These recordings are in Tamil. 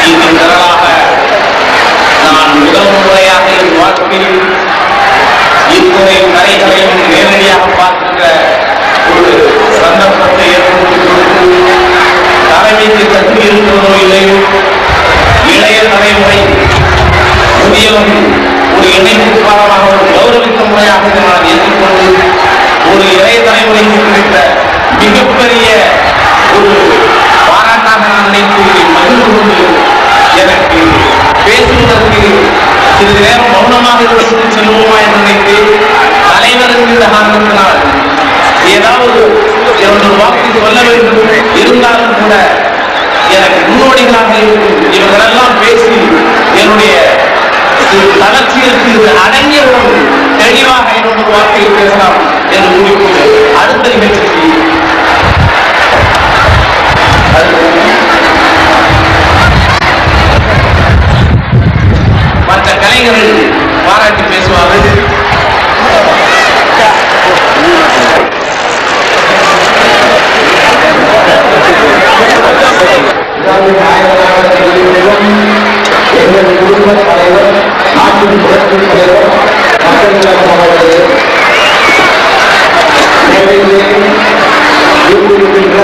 இங்கு திரளாக நான் முதல் முறையாக என் வாழ்க்கையில் இத்துறை கரைகளையும் நேரடியாக பார்க்கின்ற ஒரு சந்தர்ப்பத்தை ஏற்படுத்திக் கொடுத்து தலைமைக்கு கற்று இருக்கிறதோ இல்லையோ இளைய தலைமுறை புதியவன் ஒரு இணைப்பு காலமாக ஒரு கௌரவித்த முறையாக நான் ஏற்றுக்கொண்டு ஒரு இளைய தலைமுறைக்கு கிடைத்த மிகப்பெரிய ஒரு பாராட்டாக நான் நினைத்து மகிழ்ந்து கொண்டு எனக்கு பேசுவதற்கு சிறிது நேரம் மௌனமாக இருந்து செல்வோமா என்று நினைத்து தலைவர் என்கின்ற காரணத்தினால் ஏதாவது என்னுடைய வாக்கு சொல்ல வேண்டும் இருந்தாலும் கூட எனக்கு முன்னோடிகளாக இருக்கும் இவர்களெல்லாம் பேசி என்னுடைய தளர்ச்சிகளுக்கு அடங்கிய ஒரு தெளிவாக என்னுடைய வார்த்தையை பேசலாம் என்று கூறிக்கொண்டு அடுத்த நிகழ்ச்சிக்கு மற்ற கலைஞர்கள் பாராட்டி பேசுவார்கள். எங்கள் குடும்ப தலைவர், நாட்டின் புரட்சி தலைவர், மக்கள் கழகம் அவர்களே, மேடையிலே ஈடுபடுகின்ற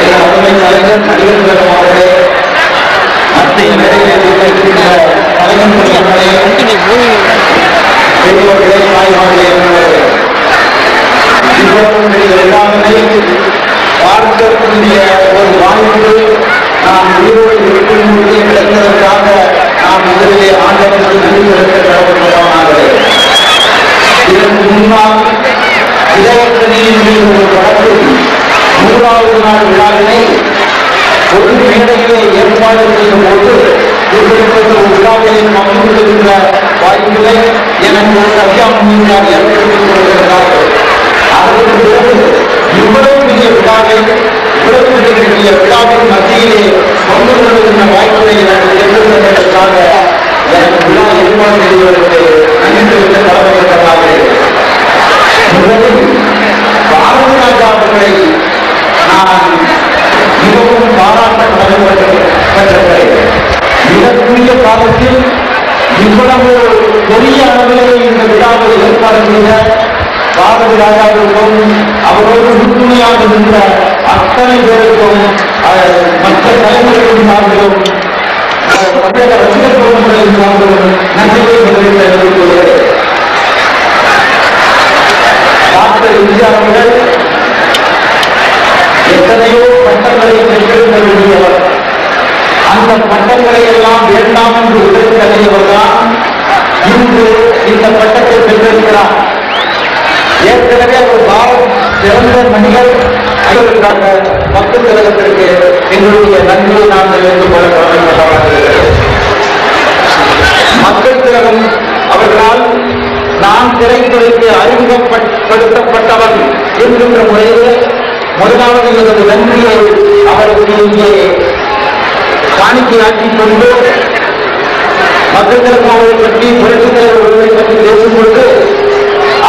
எங்கள் அருமை தலைவர் நடிகர் கழகம் அவர்களே, மத்திய மேடையிலே இருக்கின்ற தலைவர் பெரியவர்களே, தாய்மார்களே என்பவர்களே, இவர்களுடைய எல்லாமே பார்க்கக்கூடிய ஒரு வாய்ப்பு நாம் உயிரோடு இருக்கும்போது கிடைத்ததற்காக நாம் முதலிலே ஆண்டவனுக்கு நன்றி செலுத்த கடமைப்பட்டவனாகவே. இதற்கு முன்னால் இதயக்கணியின் மீது ஒரு படத்தில் 100வது நாள் விழாவினை ஒரு மேடையிலே ஏற்பாடு செய்யும் போது இப்படிப்பட்ட ஒரு விழாவிலே பங்கு கொள்கின்ற வாய்ப்புகளை எனக்கு சத்தியாமணியார் ஏற்படுத்திக் கொண்டிருக்கிறார்கள். அதற்கு பிறகு இவ்வளவு பெரிய விழாவை விழாவின் மத்தியிலே கொண்டு வருகின்ற வாய்ப்புகளை எனக்கு ஏற்படுத்துவதற்காக எனக்கு விழா ஏற்பாடு செய்வதற்கு நன்றி செலுத்த கடமைப்பட்டதாக. முதலில் பாரதி ராஜா அவர்களை நான் மிகவும் பாராட்ட கடமைப்பட்டிருக்கிறேன். மிகக்குரிய காலத்தில் இவ்வளவு பெரிய அளவிலே இந்த விழாவை ஏற்பாடு செய்த பாரதி ராஜாவிற்கும் அவரோடு உறுதுணையாக இருந்த அத்தனை பேருக்கும் மற்ற தலைவர்களுக்கும் சார்பிலும் தமிழக ரசிகர் குழுக்களின் சார்பிலும் நன்றியை தெரிவித்துக் கொள்கிறேன். டாக்டர் எம்ஜிஆர் அவர்கள் எத்தனையோ பட்டங்களை பெற்றிருக்க வேண்டியவர். அந்த பட்டங்களை எல்லாம் வேண்டாம் என்று உதவி அறியவர் தான் இன்று இந்த பட்டத்தை பெற்றிருக்கிறார். ஏற்கனவே ஒரு பாரத் சிறந்த நடிகர் அதற்காக மக்கள் கழகத்திற்கு எங்களுடைய நன்றியை நான் தெரிவித்துக் கொள்ள கடமைப்பட்டவர்கள். மக்கள் கழகம் அவர்களால் நான் திரைத்துறைக்கு அறிமுகப்படுத்தப்பட்டவன் என்கின்ற முறையில் முதலாவது எனது நன்றியை அவருக்கு இங்கே காணிக்கையாக்கிக் கொண்டு மக்கள் கழகம் அவர்களை பற்றி புரட்சித் தலைவர் அவர்களை பற்றி பேசும்பொழுது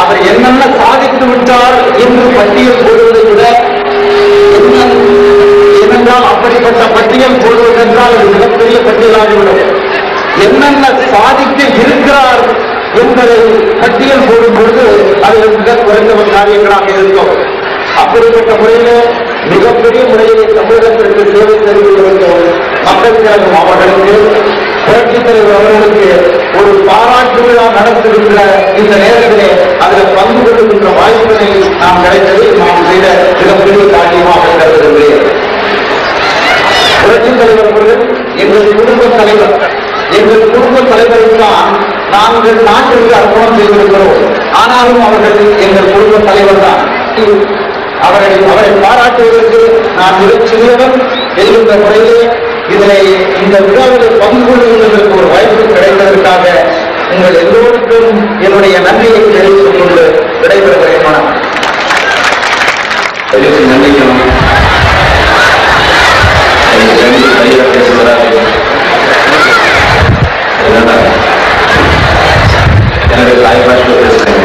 அவர் என்னென்ன சாதித்து விட்டார் என்று பட்டியல் போடுவதை விட ஏனென்றால் அப்படிப்பட்ட பட்டியல் போடுவதென்றால் அது மிகப்பெரிய பட்டியலாகிவிடும். என்னென்ன சாதிக்க இருக்கிறார் என்பதை பட்டியல் போடும்பொழுது அது மிக குறைந்த காரியங்களாக இருக்கும். அப்படிப்பட்ட முறையில் மிகப்பெரிய முறையை தமிழகத்திற்கு சேவை தெரிவித்து வந்தோம். மக்கள் கழகம் அவர்களுக்கு புரட்சித் தலைவர் அவர்களுக்கு ஒரு பாராட்டு விழா நடத்துகின்ற இந்த நேரத்திலே அதில் பங்கு கொள்கின்ற வாய்ப்பினை நாம் கிடைத்தது நாம் செய்த மிகப்பெரிய காரியமாக கருதுகின்றேன். புரட்சித் தலைவர் அவர்கள் எங்கள் குடும்ப தலைவர். எங்கள் குடும்ப தலைவருக்குதான் நாங்கள் நாட்டிற்கு அர்ப்பணம் செய்திருக்கிறோம். ஆனாலும் அவர்கள் எங்கள் குடும்ப தலைவர் தான். அவரை பாராட்டுவதற்கு நான் மிகச் சிறியவன் என்கின்ற முறையிலே இதனை இந்த விழாவில் பங்கு கொள்வதற்கு ஒரு வாய்ப்பு கிடைத்ததற்காக உங்கள் எல்லோருக்கும் என்னுடைய நன்றியை தெரிவித்துக் கொண்டு விடைபெறுகிறேன். நன்றிக்கணும் சரியாக பேசுகிறார்கள். என்னுடைய தாய் பாஷையில் பேசுகிறேன்.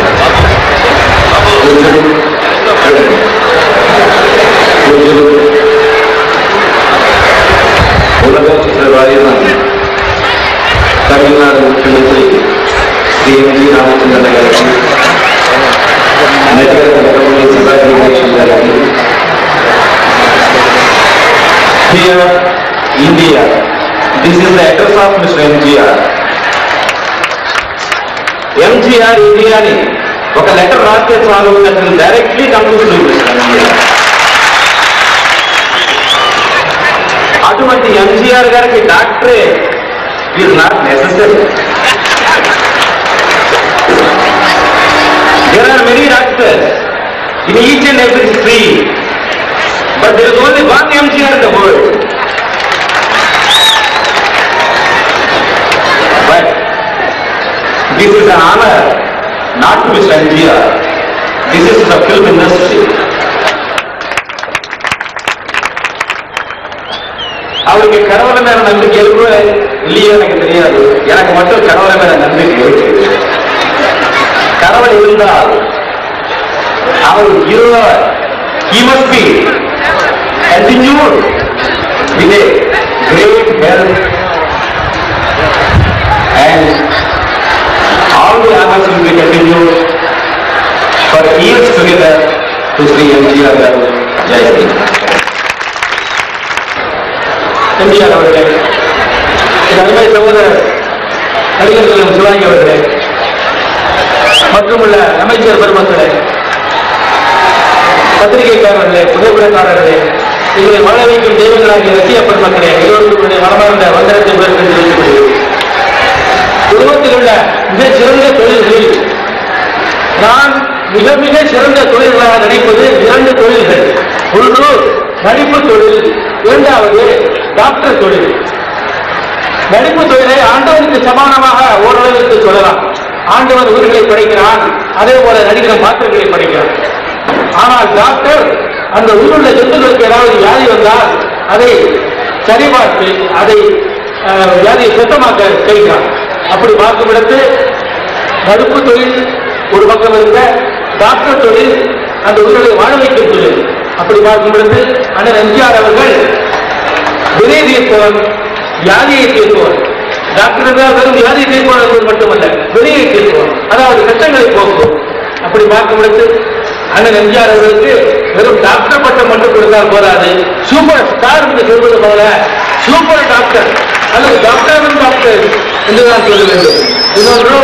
உலக சித்திரவாதி is the address of Mr. MGR. MGR India ni oka letter raste chalu that will directly come to Mr. MGR. అటువంటి MGR గారికి doctorate is not necessary. There are many doctors in each and every street, but there is only one MGR in the world. But this is an honor not to Mr. MGR. This is the film industry. அவருக்கு கடவுளை மேல நம்பிக்கை இருக்கு இல்லையோ எனக்கு தெரியாது. எனக்கு மட்டும் கடவுளை மேல நம்பிக்கை இருக்கு. கடவுள் இருந்தால் அவர் இருவர் he must be continued with a great health and all the honors will be continued for years together to Sri MGR Garu. Jai Sri. MGR அவர்களே, என் அருமை சகோதரர் நடிகர் சிவாங்கி அவர்களே மற்றும் உள்ள அமைச்சர் பெருமக்களே, பத்திரிகைக்காரர்களே, புகைப்படக்காரர்களே, எங்களை வாழ வைக்கும் தெய்வங்களாகிய ரசிக பெருமக்களே, எல்லோருடைய மனமார்ந்த வந்தனத்தை தெரிவித்துக் உலகத்தில் உள்ள மிகச் சிறந்த தொழில்களில் நான் மிக மிக சிறந்த தொழில்களாக நினைப்பது இரண்டு தொழில்கள். ஒன்று நடிப்பு தொழில், இரண்டாவது டாக்டர் தொழில். நடிப்பு தொழிலை ஆண்டவனுக்கு சமானமாக ஓரளவிற்கு சொல்லலாம். ஆண்டவன் உயிர்களை படைக்கிறான், அதே போல நடிகர் பாத்திரங்களை படைக்கிறான். ஆனால் டாக்டர் அந்த உயிருள்ள ஜந்துக்களுக்கு ஏதாவது வியாதி வந்தால் அதை சரிபார்த்து அதை வியாதியை சுத்தமாக்க செய்கிறான். அப்படி பார்க்கும் இடத்து நடிப்பு தொழில் ஒரு பக்கம் இருக்க, டாக்டர் தொழில் அந்த உயிர்களை வாழ வைக்கும் தொழில். அப்படி பார்க்கும் இடத்து அண்ணன் எம்ஜிஆர் அவர்கள் வினை தீர்ப்பவன், வியாதியை தீர்ப்பவன். டாக்டர் வெறும் வியாதியை தீர்ப்பவன் என்பது மட்டுமல்ல, வினையை தீர்ப்பவன், அதாவது கஷ்டங்களை போக்குவோம். அப்படி பார்க்கும் இடத்து அண்ணன் எம்ஜிஆர் அவர்களுக்கு வெறும் டாக்டர் பட்டம் மட்டும் கொடுத்தால் போராது, சூப்பர் ஸ்டார் என்று சொல்வது போல சூப்பர் டாக்டர் அல்லது டாக்டர் என்றுதான் சொல்ல வேண்டும். இன்னொன்று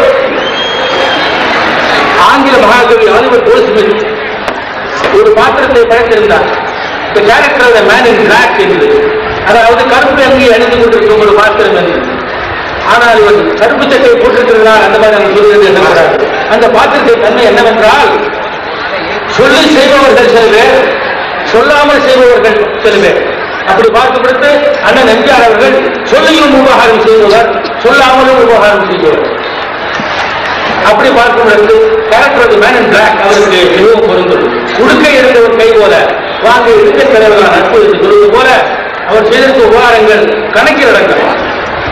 ஆங்கில மகாகவி ஆலிவர் கோல்ட்ஸ்மித் ஒரு பாத்திரத்தை படைத்திருந்தார். The character of the man in black என்று, அதாவது கருப்பு அங்கி அணிந்து கொண்டிருக்கும் ஒரு பாத்திரம் என்று. ஆனால் இவர் கருப்பு சட்டை போட்டிருக்கிறார், அந்த மாதிரி நம்ம சொல்கிறது என்னவென்றால் அந்த பாத்திரத்தின் தன்மை என்னவென்றால் சொல்லி செய்பவர்கள் சில பேர், சொல்லாமல் செய்பவர்கள் சில பேர். அப்படி பார்க்கப்படுத்து அண்ணன் எம்ஜிஆர் அவர்கள் சொல்லியும் உபகாரம் செய்பவர், சொல்லாமலும் உபகாரம் செய்பவர். அப்படி பார்க்கப்படுத்து கேரக்டர் மேன் இன் பிளாக் அவருக்கு மிகவும் பொருந்தும். உடுக்கை இருந்த ஒரு கை போல வாங்க இடுக்கை தலைவர்களால் நட்பு சொல்வது போல அவர் செய்திருக்க உபகாரங்கள் கணக்கில் அடங்கும்.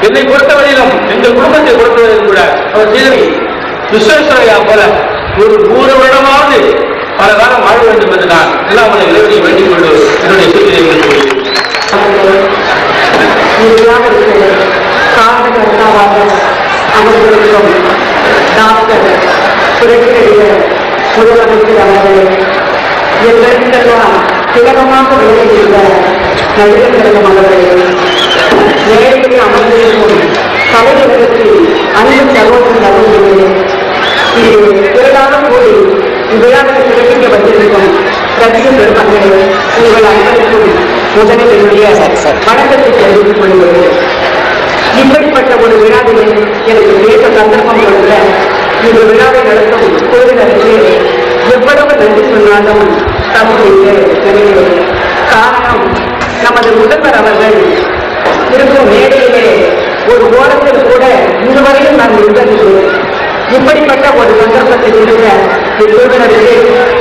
என்னை பொறுத்தவரையிலும் எங்கள் குடும்பத்தை பொறுத்தவரையிலும் கூட அவர் செய்தவை விஸ்வேஸ்வரையா போல ஒரு 100 வருடமாவது பல காலம் வாழ வேண்டும் என்று நான் எல்லாம் இறைவனை வேண்டிக் கொண்டு என்னுடைய செய்தியை காரணகர்த்தாவாக அமர்ந்திருக்கும் டாக்டர் புரட்சியர் முதலமைச்சர் அவர்களே, எங்களுக்கெல்லாம் சுலபமாக வேலை செய்த நடிகர் கழகம் அவர்களே, நேரில் அமர்ந்திருக்கும் தலைவர்களுக்கு அன்பு சகோதரன் அவர்களே, இது திரளாக கூடி விழாவில் சிறப்பிக்க வந்திருக்கும் ரசிக பெருமக்களே, உங்கள் அனைவருக்கும் முதலில் என்னுடைய வணக்கத்தை தெரிவித்துக் கொள்வது. இப்படிப்பட்ட ஒரு விழாவிலே எனக்கு பேச சந்தர்ப்பம் கொடுத்த இந்த விழாவை நடத்தும் கோவிலருக்கு எவ்வளவு நன்றி சொன்னாலும் தம்முடைய நினைவு. காரணம், நமது முதல்வர் அவர்கள் இருக்கும் மேடையிலே ஒரு ஓரத்தில் கூட இதுவரையும் நான் இருந்ததில்லை. இப்படிப்பட்ட ஒரு சந்தர்ப்பத்தை கொடுத்த இக்கோவிலருக்கு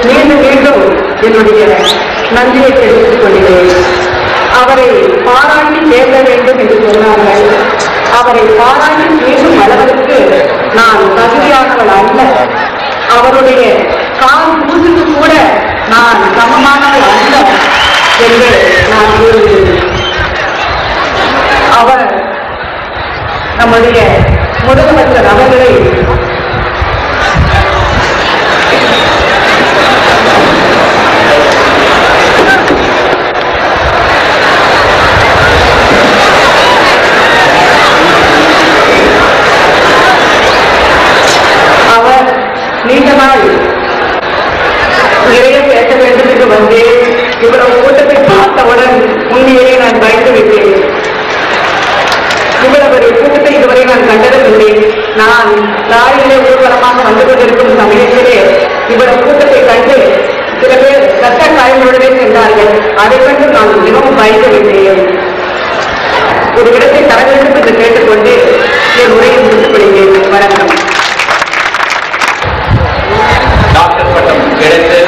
மீண்டும் மீண்டும் என்னுடைய நன்றியை தெரிவித்துக் கொள்கிறேன். அவரை பாராட்டி பேச வேண்டும் என்று சொன்னார்கள். அவரை பாராட்டி பேசும் அளவிற்கு நான் தகுதியானவள் அல்ல. அவருடைய கால் பூசுக்கு கூட நான் சமமானவள் அல்ல என்று நான் கூறுகிறேன். அவர் நம்முடைய முதலமைச்சர் அவர்களை கொண்டேன். நான் லாரியிலே ஊர்வலமாக வந்து கொண்டிருக்கும் சமயத்திலே இவ்வளவு கூட்டத்தை கண்டு சில பேர் ரத்த காயங்களுடனே சென்றார்கள். அதை கண்டு நான் மிகவும் பயந்து விட்டேன். ஒரு இடத்தை தர வேண்டும் என்று கேட்டுக்கொண்டு என் உரையை முடித்துக் கொள்கிறேன். வணக்கம். டாக்டர் பட்டம் கிடைத்து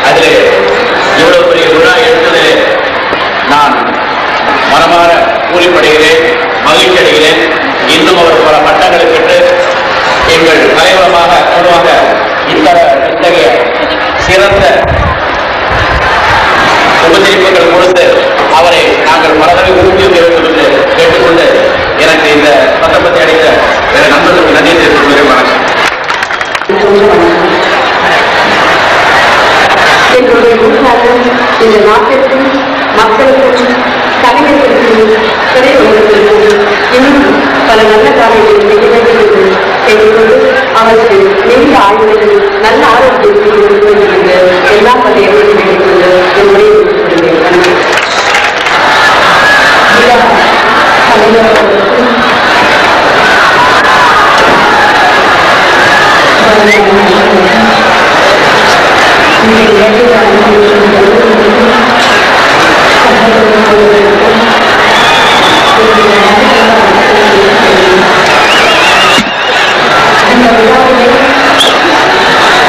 அதில் இவ்வளவு பெரிய விழா எடுத்ததிலே நான் மனமாற கூலிப்படுகிறேன், மகிழ்ச்சி அடைகிறேன். இன்னும் அவர் பல பட்டங்களை பெற்று எங்கள் தலைவரமாக பொதுவாக இத்தகைய சிறந்த உபதேசங்கள் கொடுத்து அவரை நாங்கள் மனதளவில் ஊக்குவிக்க வேண்டும் என்று கேட்டுக்கொண்டு எனக்கு இந்த சந்தர்ப்பத்தை அளித்த என் நண்பர்களுக்கு நன்றி தெரிவித்துக் கொள்கிறேன். வணக்கம். என்னுடைய முன்காலம் இந்த நாட்டிற்கும் மக்களுக்கும் கலைஞர்களுக்கும் திரையுலகத்திற்கும் இன்னும் பல நல்ல காரியங்களை செய்ய வேண்டும் என்று கேட்டுக்கொண்டு அவருக்கு நீண்ட ஆய்வுகள் நல்ல ஆரோக்கியத்தை கொடுக்க என்று எல்லா பள்ளியையும் கேட்டுக்கொண்டு என்னுடைய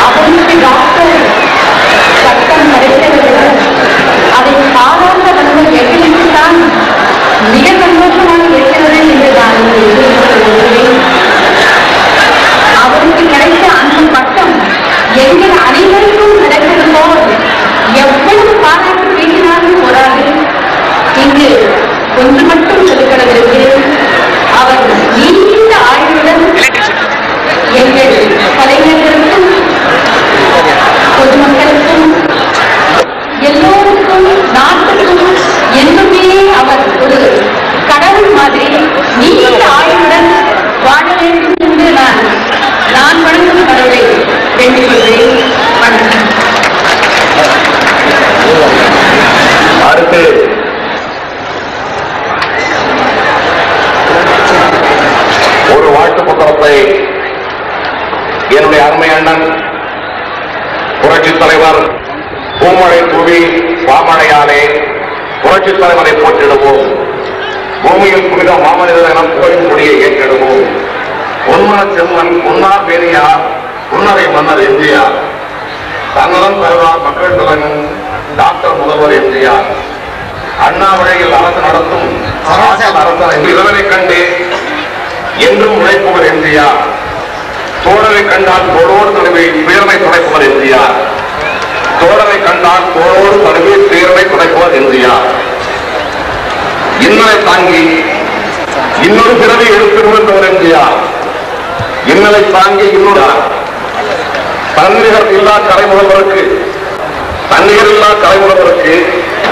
அவருக்கு டாக்டர் சட்டம் கிடைத்தவர்கள் அதை பாராட்டவர்கள் எங்களுக்குத்தான் மிக சந்தோஷமாக இருக்கிறது என்று நான் அவருக்கு கிடைத்த அந்த பட்டம் எங்கள் அனைவருக்கும் கிடைத்தது போல் எவ்வளவு பாராட்டு பேசினாலும் போராது. இங்கு ஒன்று மட்டும் சொல்லுகிறது, அவர் நீண்ட ஆய்வுடன் எங்கள் கலைஞர்களுக்கும் பொதுமக்களுக்கும் எல்லோருக்கும் நாட்டுக்கும் என்றுமே அவர் ஒரு கடவுள் மாதிரி நீண்ட ஆய்வுடன் வாழ வேண்டும் என்று நான் வணங்கும் கடவுளை வேண்டிக் கொள்கிறேன். வணக்கம். அடுத்து ஒரு வாழ்த்து புத்தகத்தை என்னுடைய அருமை அண்ணன் புரட்சித் தலைவர் பூமழை தூவி பாமழையாலே புரட்சித் தலைவரை போற்றிடுவோம். பூமியில் புனித மாமனிதர் என புகழும் கொடியை ஏற்றிடுவோம். பொன்மன செம்மன் பொன்னார் பெரியார் புன்னரை மன்னர் எம்ஜிஆர், தன்னலம் தருவார் மக்கள் தலைவன் டாக்டர் முதல்வர் எம்ஜிஆர், அண்ணா வழியில் அரசு நடத்தும் அரசன் இளவனை கண்டு என்றும் உழைப்பவர் எம்ஜிஆர், தோழரை கண்டால் தோளோடு தழுவி துயரனை துடைப்பவர் எம்ஜிஆர், தோழரை கண்டால் தோளோடு தழுவி துயரனை துடைப்பவர் எம்ஜிஆர், இன்னலை தாங்கி இன்னொரு பிறவி எடுத்துள்ளவர் எம்ஜிஆர், இன்னலை தாங்கி இன்னொரு தன்னிகர் இல்லா கலை முதல்வருக்கு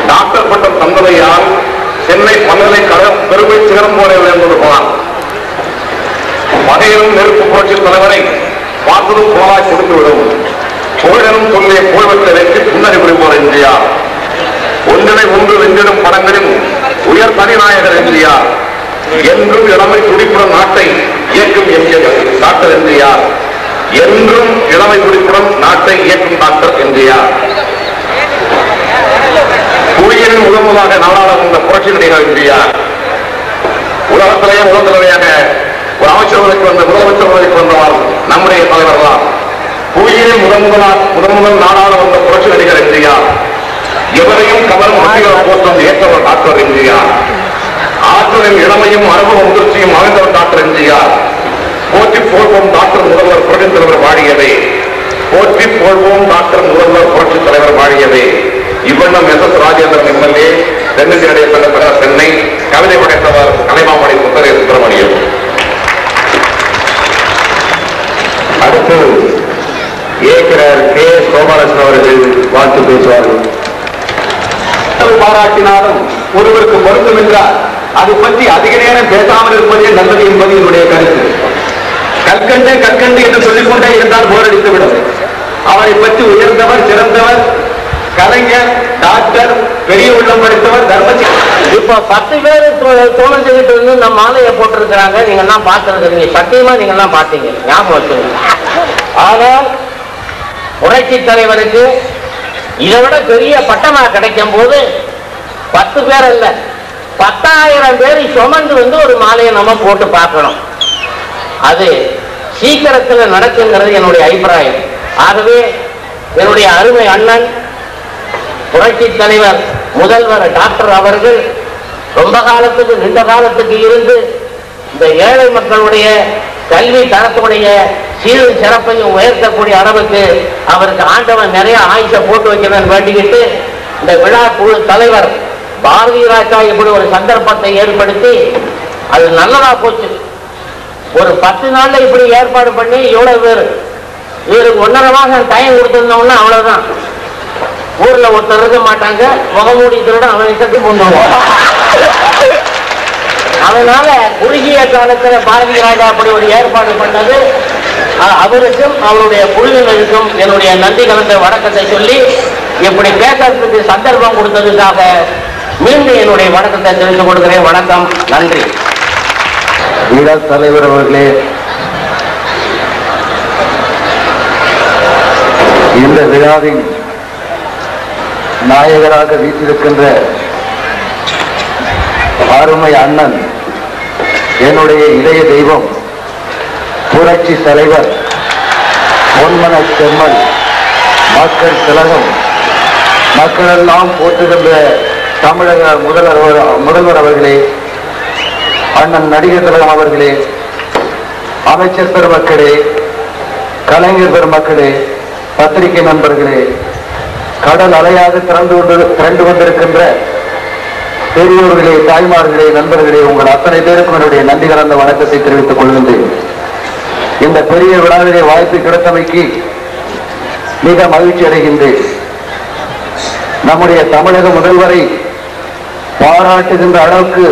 டாக்டர் பட்டம் தந்ததையால் சென்னை பல்கலைக்கழகம் பெருமை சிகரம் போல என்பது போனார். வகையிலும் நெருப்பு புரட்சித் தலைவரை பார்த்ததும் போராய் கொடுத்துவிடும். புகழனும் சொல்லிய புகழ்வற்றை வைத்து புன்னகை புரிவோர் எம்ஜிஆர், ஒன்றினை ஒன்று வென்றிடும் படங்களில் உயர் தனிநாயகர் எம்ஜிஆர், என்றும் இளமை துடிப்புடன் நாட்டை இயக்கும் டாக்டர் எம்ஜிஆர், என்றும் இளமை துடிப்புடன் நாட்டை இயக்கும் டாக்டர் எம்ஜிஆர், புவியினின் முதலாக நாடாள வந்த புரட்சி நடிகர் எம்ஜிஆர், உலகத்திலேயே முதல் தலைமையாக ஒரு அமைச்சர்களுக்கு வந்த முதலமைச்சர்களுக்கு வந்தவர் நம்முடைய தலைவர் தான். புவியினில் முதல் நாடாள வந்த புரட்சி நடிகர் எம்ஜிஆர், எவரையும் கவரும் போற்றம் ஏற்றவர் டாக்டர் எம்ஜிஆர், ஆற்றலின் இளமையும் அனுபவ முதிர்ச்சியும் அமைந்தவர் டாக்டர் எம்ஜிஆர், போற்றி போல்வோம் டாக்டர் முதல்வர் புரட்சித் தலைவர் வாழியவே, போற்றி போல்வோம் டாக்டர் முதல்வர் புரட்சித் தலைவர் வாழியவே. இவ்வண்ணம் எஸ் ராஜேந்திரன் எம்எல்ஏ, தென்னிந்திய சங்கத்தினர் சென்னை. கவிதை படைத்தவர் கலைமாமணி சுந்தரே சுப்பிரமணியம். அடுத்து ஏக்கிறார் கே சோமரசன் அவர்கள் வாழ்த்து பேசுவார்கள். பாராட்டினாலும் ஒருவருக்கு பொருத்தம் என்றால் அதை பற்றி அதிக நேரம் பேசாமல் இருப்பதே நல்லது என்பது என்னுடைய கருத்து. கற்கண்டு கற்கண்டு என்று சொல்லிக் கொண்டே இருந்தால் போரடித்துவிடும். அவரை பற்றி உயர்ந்தவர், சிறந்தவர், கலைஞர், டாக்டர், பெரிய உள்ளம் படித்தவர், தர்மசி. இப்ப 10 பேர் தோழர் செஞ்சுட்டு இருந்து நம்ம மாலையை போட்டிருக்கிறாங்க. நீங்க எல்லாம் பார்த்திருக்கிறீங்க, சத்தியமா நீங்க எல்லாம் பார்த்தீங்க, ஞாபகம் வச்சுங்க. ஆனால் புரட்சி தலைவருக்கு இதை விட பெரிய பட்டமா கிடைக்கும் போது 10 பேர் அல்ல 10,000 பேரை சுமந்து வந்து ஒரு மாலையை நம்ம போட்டு பார்க்கணும். அது சீக்கிரத்தில் நடக்குங்கிறது என்னுடைய அபிப்பிராயம். ஆகவே என்னுடைய அருமை அண்ணன் புரட்சி தலைவர் முதல்வர் டாக்டர் அவர்கள் ரொம்ப காலத்துக்கு நீண்ட காலத்துக்கு இருந்து இந்த ஏழை மக்களுடைய கல்வி தரத்துடைய சீரும் சிறப்பையும் உயர்த்தக்கூடிய அளவுக்கு அவருக்கு ஆண்டவன் நிறைய ஆயுசை போட்டு வைக்கணும்னு வேண்டிக்கிட்டு இந்த விழா குழு தலைவர் பாரதி ராஜா இப்படி ஒரு சந்தர்ப்பத்தை ஏற்படுத்தி அது நல்லதா போச்சு. ஒரு 10 நாள்ல இப்படி ஏற்பாடு பண்ணி எவ்வளவு பேர் இவருக்கு 1.5 மாசம் டைம் கொடுத்திருந்தோம்னா அவ்வளவுதான். ஊர்ல ஒருத்தர் இருக்க மாட்டாங்க, முகமூடி திருட அவன் இசைக்கு கொண்டுருவான். அதனால குறுகிய காலத்துல பாரதி ராஜா அப்படி ஒரு ஏற்பாடு பண்ணது அவருக்கும் அவருடைய குழுவினருக்கும் என்னுடைய நன்றி கலந்த வணக்கத்தை சொல்லி இப்படி பேசுறதுக்கு சந்தர்ப்பம் கொடுத்ததுக்காக மீண்டும் என்னுடைய வணக்கத்தை தெரிந்து கொடுக்கிறேன். வணக்கம், நன்றி. விழா தலைவர் அவர்களே, இந்த விழாவின் நாயகராக வீட்டிருக்கின்ற அருமை அண்ணன், என்னுடைய இதய தெய்வம், புரட்சி தலைவர், பொன்மன செம்மல், மக்கள் திலகம், மக்களெல்லாம் போற்றுகின்ற தமிழக முதல்வர் அவர்களே, அண்ணன் நடிகர் திலகம் அவர்களே, அமைச்சர் பெருமக்களே, கலைஞர் பெருமக்களே, பத்திரிகை நண்பர்களே, கடல் அலையாக திரண்டு கொண்டிருக்கின்ற பெரியோர்களே, தாய்மார்களே, நண்பர்களே, உங்கள் அத்தனை பேருக்கும் என்னுடைய நன்றி கலந்த வணக்கத்தை தெரிவித்துக் கொள்கின்றேன். இந்த பெரிய விழாவிலே வாய்ப்பு கிடைத்தமைக்கு மிக மகிழ்ச்சி அடைகின்றேன். நம்முடைய தமிழக முதல்வரை பாராட்டுகின்ற அளவுக்கு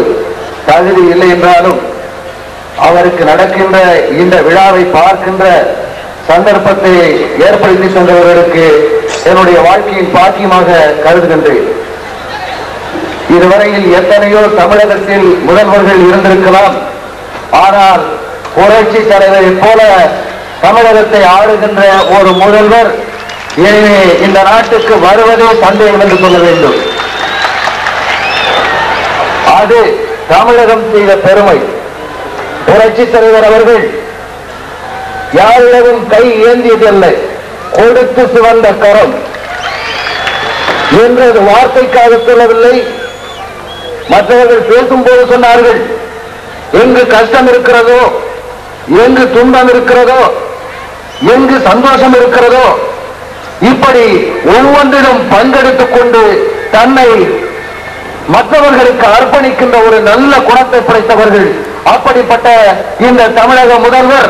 தகுதி இல்லை என்றாலும் அவருக்கு நடக்கின்ற இந்த விழாவை பார்க்கின்ற சந்தர்ப்பத்தை ஏற்படுத்தி தந்தவர்களுக்கு என்னுடைய வாழ்க்கையின் பாக்கியமாக கருதுகின்றேன். இதுவரையில் எத்தனையோ தமிழகத்தில் முதல்வர்கள் இருந்திருக்கலாம், ஆனால் புரட்சி தலைவரை போல தமிழகத்தை ஆளுகின்ற ஒரு முதல்வர் எனவே இந்த நாட்டுக்கு வருவதே சந்தேகம் என்று சொல்ல வேண்டும். அது தமிழகம் செய்த பெருமை. புரட்சி தலைவர் அவர்கள் யாரிடமும் கை ஏந்தியதில்லை, கொடுத்து சிவந்த கரம் என்றது வார்த்தைக்காக சொல்லவில்லை. மற்றவர்கள் பேசும்போது சொன்னார்கள், எங்கு கஷ்டம் இருக்கிறதோ, எங்கு துன்பம் இருக்கிறதோ, எங்கு சந்தோஷம் இருக்கிறதோ, இப்படி ஒவ்வொன்றிலும் பங்கெடுத்துக் கொண்டு தன்னை மற்றவர்களுக்கு அர்ப்பணிக்கின்ற ஒரு நல்ல குணத்தை படைத்தவர்கள். அப்படிப்பட்ட இந்த தமிழக முதல்வர்,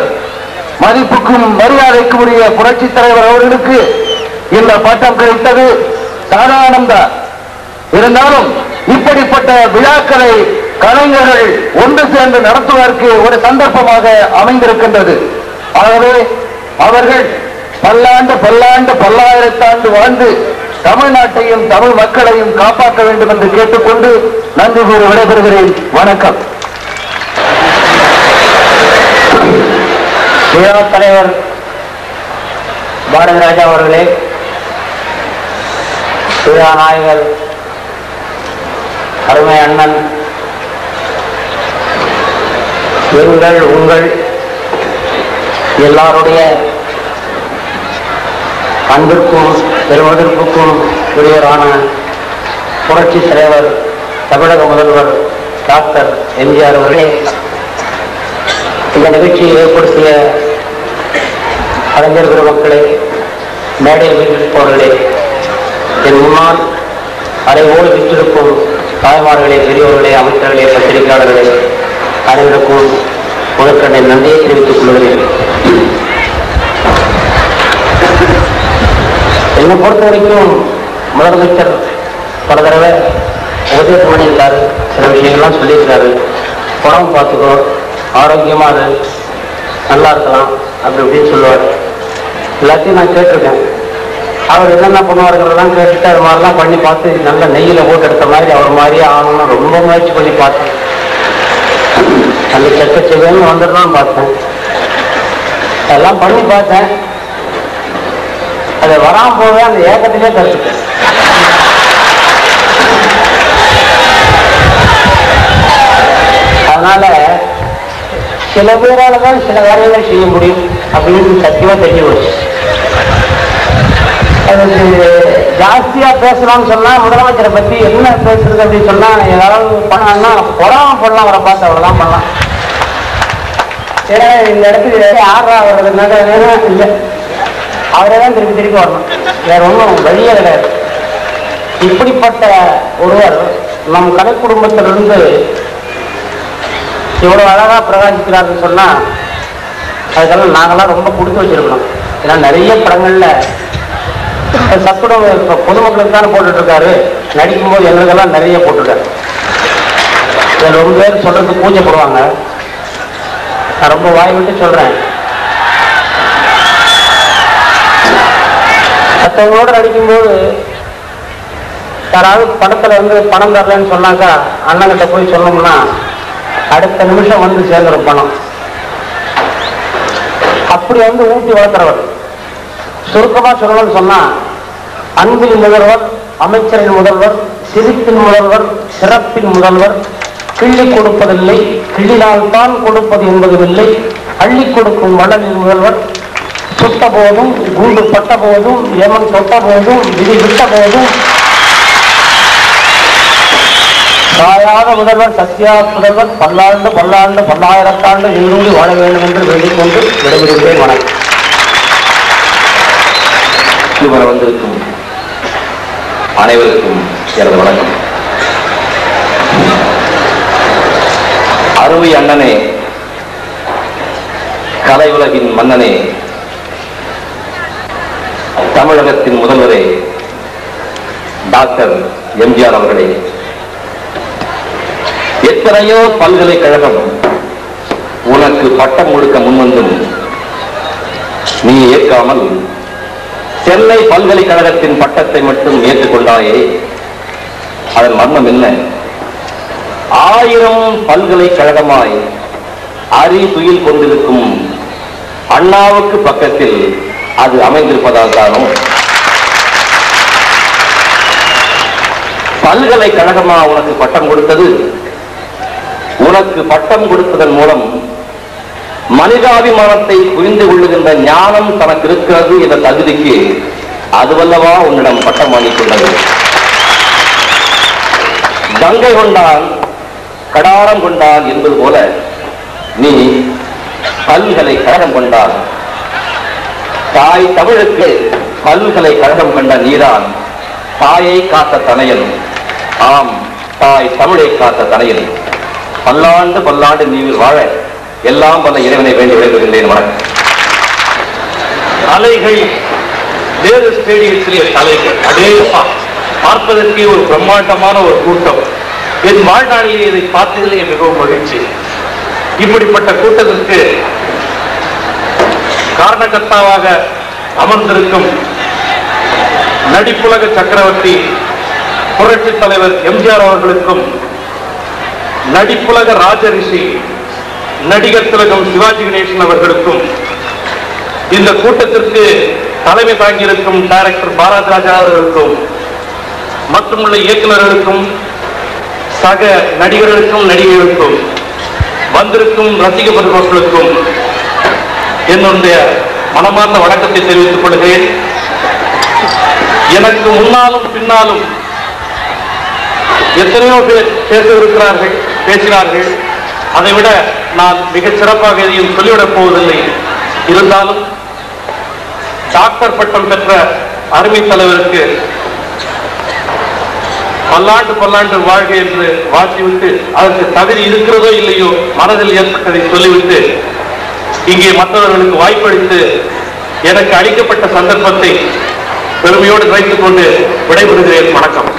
மதிப்புக்கும் மரியாதைக்கும் உரிய புரட்சி தலைவர் அவர்களுக்கு இந்த பட்டம் கிடைத்தது சாதாரணம்தான். இருந்தாலும் இப்படிப்பட்ட விழாக்களை கலைஞர்கள் ஒன்று சேர்ந்து நடத்துவதற்கு ஒரு சந்தர்ப்பமாக அமைந்திருக்கின்றது. ஆகவே அவர்கள் பல்லாயிரத்தாண்டு வாழ்ந்து தமிழ்நாட்டையும் தமிழ் மக்களையும் காப்பாற்ற வேண்டும் என்று கேட்டுக்கொண்டு நன்றி கூறி விடைபெறுகிறேன். வணக்கம். விழா தலைவர் பாரதி ராஜா அவர்களே, விழா நாயகர் அருமை அண்ணன், உங்கள் எல்லாருடைய அன்பிற்கும் பெருமதிப்புக்கும் உரியவரான புரட்சி தலைவர் தமிழக முதல்வர் டாக்டர் எம்ஜிஆர் அவர்களே, இந்த நிகழ்ச்சியை ஏற்படுத்திய கலைஞர் பெருமக்களே, மேடையில் வீட்டிருப்பவர்களே, என் முன்னால் அரைவோடு வீட்டிருக்கும் தாய்மார்களே, பெரியோர்களே, அமைச்சர்களே, பத்திரிகையாளர்களே, அனைவருக்கும் முதற்கண்ணை நன்றியை தெரிவித்துக் கொள்கிறேன். என்னை பொறுத்த வரைக்கும் முதலமைச்சர் பல தடவை உபதேசம் பண்ணியிருக்காரு, சில விஷயங்கள்லாம் சொல்லியிருக்காரு. உடம்பு பார்த்துக்கோ, ஆரோக்கியமாக அது நல்லா இருக்கலாம் அப்படி இப்படின்னு சொல்லுவார். எல்லாத்தையும் நான் கேட்டிருக்கேன். அவர் என்னென்ன பண்ணுவாருங்கிறதெல்லாம் கேட்டுட்டு அது மாதிரிலாம் பண்ணி பார்த்து நல்ல நெய்யில் போட்டு எடுத்த மாதிரி அவர் மாதிரியே ஆகணும்னு ரொம்ப முயற்சி பண்ணி பார்த்தேன். அந்த செக்கச்செவன்னு வந்துடலாம்னு பார்த்தேன். அதெல்லாம் பண்ணி பார்த்தேன். அது வராம போவே அந்த ஏக்கத்திலே கருத்துட்டேன். அதனால சில பேரால தான் சில வேலைகளை செய்ய முடியும் அப்படின்னு சத்தியமா தெரிஞ்சு போச்சு. அதுக்கு ஜாஸ்தியா பேசணும்னு சொன்னா முதலமைச்சரை பத்தி என்ன பேசுறது அப்படின்னு சொன்னா ஏதாவது பண்ணாங்கன்னா பொறாம பண்ணலாம், அவரை பார்த்து அவ்வளவுதான் பண்ணலாம். ஏன்னா இந்த இடத்துக்கு ஆறா வர்றதுனால இல்லை, அவரே தான் திருப்பி திருப்பி வரணும், வேற ஒன்றும் வழியே கிடையாது. இப்படிப்பட்ட ஒருவர் நம் கலை குடும்பத்திலிருந்து இவ்வளவு அழகா பிரகாசிக்கிறாருன்னு சொன்னா அதுக்கெல்லாம் நாங்கெல்லாம் ரொம்ப கொடுத்து வச்சிருக்கணும். ஏன்னா நிறைய படங்கள்ல சத்துணவு பொதுமக்களுக்கு தானே போட்டுட்டு இருக்காரு, நடிக்கும்போது எங்களுக்கெல்லாம் நிறைய போட்டுருக்காரு. இதில் ரொம்ப பேர் சொல்றதுக்கு பூஜைப்படுவாங்க, நான் ரொம்ப வாய் விட்டு சொல்றேன். மற்றவங்களோட நடிக்கும்போது யாராவது படத்துல பணம் தரலன்னு சொன்னாக்கா அண்ணங்கிட்ட போய் சொன்னோம்னா அடுத்த நிமிஷம் வந்து சேர்ந்துடும் பணம். அப்படி ஊட்டி வளர்க்கிறவர். சுருக்கமா சொல்லணும்னு சொன்னா அன்பின் முதல்வர், அமைச்சரின் முதல்வர், சிரிப்பின் முதல்வர், சிறப்பின் முதல்வர், கிள்ளி கொடுப்பதில்லை, கிள்ளினால் தான் கொடுப்பது என்பதுமில்லை, அள்ளி கொடுக்கும் வள்ளலின் முதல்வர், சுட்ட போதும் குண்டு பட்ட போதும் ஏமன் தொட்ட போதும் விதி விட்ட போதும் சாயாத முதல்வர், சத்யா முதல்வர், பல்லாண்டு பல்லாண்டு பல்லாயிரத்தாண்டு நின்று வாழ வேண்டும் என்று வேண்டிக் கொண்டு விடைபெறுகிறேன். வணக்கம். இதுவரை வந்திருக்கும் அனைவருக்கும் எனது வணக்கம். அருமை அண்ணனே, கலை உலகின் மன்னனே, தமிழகத்தின் முதல்வரே டாக்டர் எம்ஜிஆர் அவர்களே, எத்தனையோ பல்கலைக்கழகம் உனக்கு பட்டம் கொடுக்க முன்வந்தும் நீ ஏற்காமல் சென்னை பல்கலைக்கழகத்தின் பட்டத்தை மட்டும் ஏற்றுக்கொண்டாயே, அதன் மர்மம் என்ன? 1000 பல்கலைக்கழகமாய் துயில் கொண்டிருக்கும் அண்ணாவுக்கு பக்கத்தில் அது அமைந்திருப்பதால் தானோ? பல்கலைக்கழகமா உனக்கு பட்டம் கொடுத்தது? உனக்கு பட்டம் கொடுப்பதன் மூலம் மனிதாபிமானத்தை புரிந்து கொள்ளுகின்ற ஞானம் தனக்கு இருக்கிறது என்ற தகுதிக்கு அதுவல்லவா உன்னிடம் பட்டம் வாங்கிக் கொண்டது. கங்கை கொண்டான் கடாரம் கொண்டான் என்பது போல நீ பல்கலைக்கழகம் கொண்டான். தாய் தமிழுக்கு பல்கலைக்கழகம் கண்ட நீதான் தாயை காத்த தனையன். ஆம், தாய் தமிழை காத்த தனையன். பல்லாண்டு பல்லாண்டு நீ வாழ எல்லாம் பல இறைவனை வேண்டி விளைவுகின்றேன். வணக்கம். அலைகள் வேறு ஸ்டேடியத்திலே தலைகள் அதேப்பா பார்ப்பதற்கே ஒரு பிரம்மாண்டமான ஒரு கூட்டம். என் வாழ்நாளிலே இதை பார்த்ததிலே மிகவும் மகிழ்ச்சி. இப்படிப்பட்ட கூட்டத்திற்கு காரணகர்த்தாவாக அமர்ந்திருக்கும் நடிப்புலக சக்கரவர்த்தி புரட்சி தலைவர் எம்ஜிஆர் அவர்களுக்கும், நடிப்புலக ராஜரிஷி நடிகர் திலகம் சிவாஜி கணேசன் அவர்களுக்கும், இந்த கூட்டத்திற்கு தலைமை தாங்கியிருக்கும் டைரக்டர் பாரத் ராஜா அவர்களுக்கும், மற்றும் உள்ள இயக்குநர்களுக்கும், சக நடிகர்களுக்கும் நடிகைகளுக்கும், வந்திருக்கும் ரசிக பெருமக்களுக்கும் என்னுடைய மனமார்ந்த வணக்கத்தை தெரிவித்துக் கொள்கிறேன். எனக்கு முன்னாலும் பின்னாலும் எத்தனையோ பேர் பேசினார்கள். அதைவிட நான் மிகச் சிறப்பாக எதையும் சொல்லிவிடப் போவதில்லை. இருந்தாலும் டாக்டர் பட்டம் பெற்ற அருமை தலைவருக்கு பல்லாண்டு பல்லாண்டு வாழ்க என்று வாழ்த்திவிட்டு, அதற்கு தகுதி இருக்கிறதோ இல்லையோ மனதில் ஏற்பட்டதை சொல்லிவிட்டு, இங்கே மற்றவர்களுக்கு வாய்ப்பளித்து எனக்கு அளிக்கப்பட்ட சந்தர்ப்பத்தை பெருமையோடு வைத்துக் கொண்டு விடைபெறுகிறேன். வணக்கம்.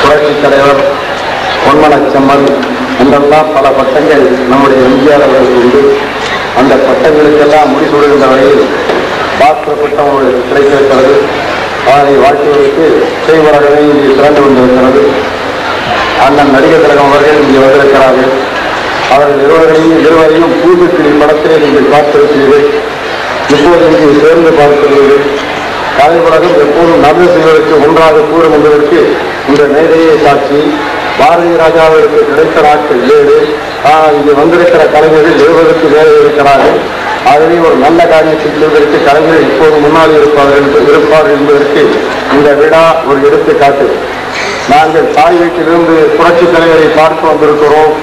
புரட்சி தலைவர், பொன்மனச்செம்மல் என்றெல்லாம் பல பட்டங்கள் நம்முடைய எம்ஜிஆர் அவர்களுக்கு உண்டு. அந்த பட்டங்களுக்கெல்லாம் முடிசூடுகின்ற வகையில் டாக்டர் பட்டம் கிடைத்திருக்கிறது. அதனை வாழ்த்துவதற்கு செய்வரகமே இங்கே திறந்து கொண்டிருக்கிறது. அண்ணன் நடிகர் திலகம் அவர்கள் இங்கே வந்திருக்கிறார்கள். அவர்கள் இருவரையும் பூஜைக்கிளி படத்தை நீங்கள் பார்த்திருக்கிறீர்கள். இப்போது இங்கே சேர்ந்து பார்க்கிறீர்கள். கலைவுலகம் எப்போதும் நல்லது செய்வதற்கு ஒன்றாக கூறும் என்பதற்கு இந்த மேதையை சாட்சி. பாரதிய ராஜாவிற்கு கிடைத்த நாட்கள் 7. ஆனால் இங்கே வந்திருக்கிற கலைஞர்கள் 70க்கு மேலே இருக்கிறார்கள். ஆகவே ஒரு நல்ல காரியத்தை செய்வதற்கு கலைஞர்கள் இப்போது முன்னால் இருப்பார்கள் என்பதற்கு இந்த விழா ஒரு எடுத்துக்காட்டு. நாங்கள் தாய் வீட்டிலிருந்து புரட்சித் தலைவரை பார்க்க வந்திருக்கிறோம்.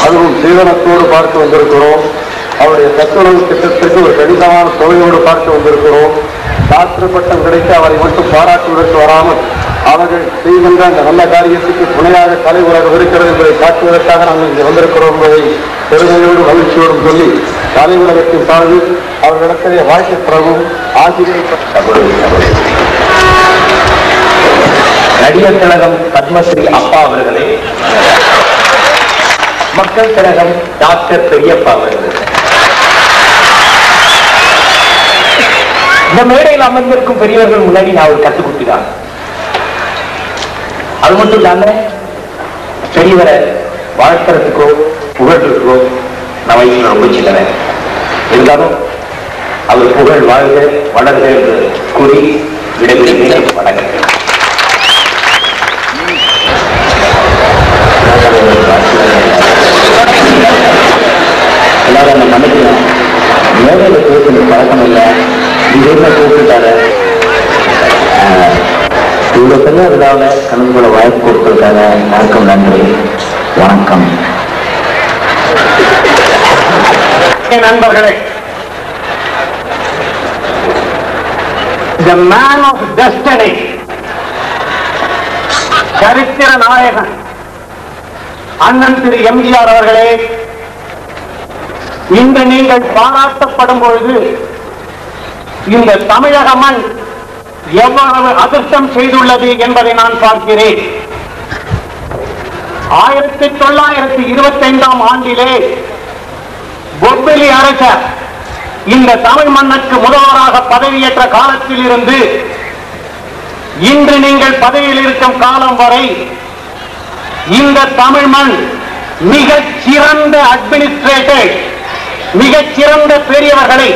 அதுவும் ஜீவனத்தோடு பார்க்க வந்திருக்கிறோம். அவருடைய சத்துணவு திட்டத்திற்கு ஒரு கடினமான தொகையோடு பார்க்க வந்திருக்கிறோம். டாக்டர் பட்டம் கிடைத்து அவரை மட்டும் பாராட்டுவதற்கு வராமல் அவர்கள் செய்கின்ற அந்த நல்ல காரியத்துக்கு துணையாக கலை உலகம் இருக்கிறது என்பதை காட்டுவதற்காக நாங்கள் இங்கே வந்திருக்கிறோம் என்பதை பெருமையோடு மகிழ்ச்சியோடும் சொல்லி கலை உலகத்தின் சார்பில் அவர்களிடத்திலே வாழ்க்கை பிரபும் நடிகர் திலகம் பத்மஸ்ரீ அப்பா அவர்களே, மக்கள் திலகம் டாக்டர் பெரியப்பா அவர்களே, இந்த மேடையில் அமர்ந்திருக்கும் பெரியவர்கள் முன்னாடி நான் ஒரு கற்றுக் கொடுத்துதான். அது மட்டும் இல்லாம பெரியவரை வாழ்த்துறதுக்கோ புகழ்றதுக்கோ நான் வயசுல ரொம்ப சின்னவன். இருந்தாலும் அவர் புகழ் வாழ்க வளர்க என்று கூறி விடைபெறுகிறேன். வணக்கம். எல்லாரும் அந்த மன்னிக்கணும். மேடையில பேசுறது பழக்கம் இல்லை. இது என்ன கூப்பிட்டாரு இவ்வளவு பெரிய விழாவில் கலந்து கொள்ள வாய்ப்பு கொடுத்திருக்காங்க. எல்லாருக்கும் நன்றி. வணக்கம். நண்பர்களே, The man of destiny, சரித்திர நாயகன் அண்ணன் திரு எம்ஜிஆர் அவர்களே, இன்று நீங்கள் பாராட்டப்படும் பொழுது இந்த தமிழக மண் எவ்வளவு அதிர்ஷ்டம் செய்துள்ளது என்பதை நான் பார்க்கிறேன். 1925ஆம் ஆண்டிலே பொப்பிலி அரசர் இந்த தமிழ் மண்ணுக்கு முதல்வராக பதவியேற்ற காலத்தில் இருந்து இன்று நீங்கள் பதவியில் இருக்கும் காலம் வரை இந்த தமிழ் மண் மிகச் சிறந்த அட்மினிஸ்ட்ரேட்டர், மிகச் சிறந்த பெரியவர்களை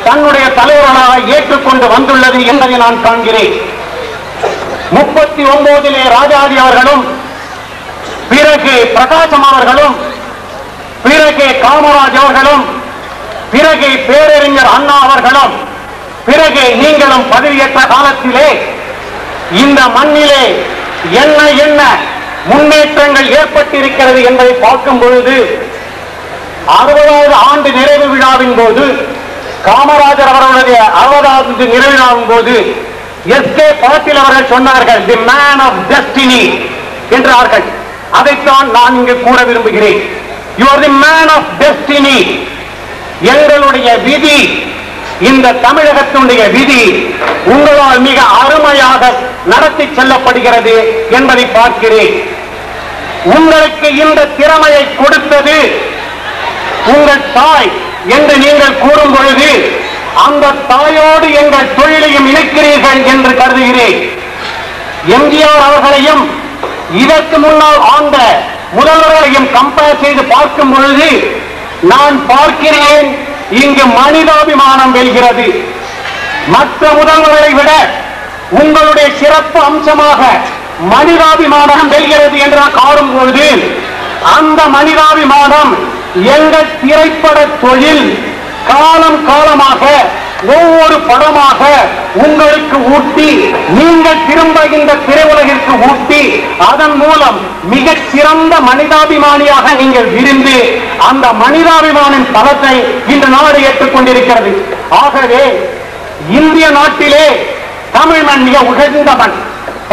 தன்னுடைய தலைவர்களாக ஏற்றுக்கொண்டு வந்துள்ளது என்பதை நான் காண்கிறேன். 39 ராஜாஜி அவர்களும், பிறகு பிரகாசம் அவர்களும், பிறகு காமராஜ் அவர்களும், பிறகு பேரறிஞர் அண்ணா அவர்களும், பிறகு நீங்களும் பதவியேற்ற காலத்திலே இந்த மண்ணிலே என்ன என்ன முன்னேற்றங்கள் ஏற்பட்டிருக்கிறது என்பதை பார்க்கும் பொழுது 60வது ஆண்டு நிறைவு விழாவின் போது, காமராஜர் அவர்களுடைய 60வது நிறைவு விழாவின் போது எஸ்.கே. பாட்டீல் அவர்கள் சொன்னார்கள், தி மேன் ஆஃப் டெஸ்டினி என்றார்கள். அதைத்தான் நான் இங்கு கூற விரும்புகிறேன். You are the man of destiny. எங்களுடைய விதி, இந்த தமிழகத்தினுடைய விதி உங்களால் மிக அருமையாக நடத்தி செல்லப்படுகிறது என்பதை பார்க்கிறேன். உங்களுக்கு இந்த திறமையை கொடுத்தது உங்கள் தாய் என்று நீங்கள் கூறும் பொழுது அந்த தாயோடு எங்கள் தொழிலையும் இணைக்கிறீர்கள் என்று கருதுகிறேன். எம்ஜிஆர் அவர்களையும் இதற்கு முன்னால் ஆண்ட முதல்வர்களையும் கம்பேர் செய்து பார்க்கும் பொழுது நான் பார்க்கிறேன், இங்கு மனிதாபிமானம் வெல்கிறது. மற்ற முதல்வர்களை விட உங்களுடைய சிறப்பு அம்சமாக மனிதாபிமானம் வெல்கிறது என்று காணும் பொழுது அந்த மனிதாபிமானம் எங்கள் திரைப்பட தொழில் காலம் காலமாக ஒவ்வொரு படமாக உங்களுக்கு ஊட்டி, நீங்கள் திரும்ப இந்த திரையுலகிற்கு ஊட்டி, அதன் மூலம் மிகச் சிறந்த மனிதாபிமானியாக நீங்கள் விரிந்து அந்த மனிதாபிமானின் பலத்தை இந்த நாடு ஏற்றுக்கொண்டிருக்கிறது. ஆகவே இந்திய நாட்டிலே தமிழ் மண் மிக உயர்ந்த மண்,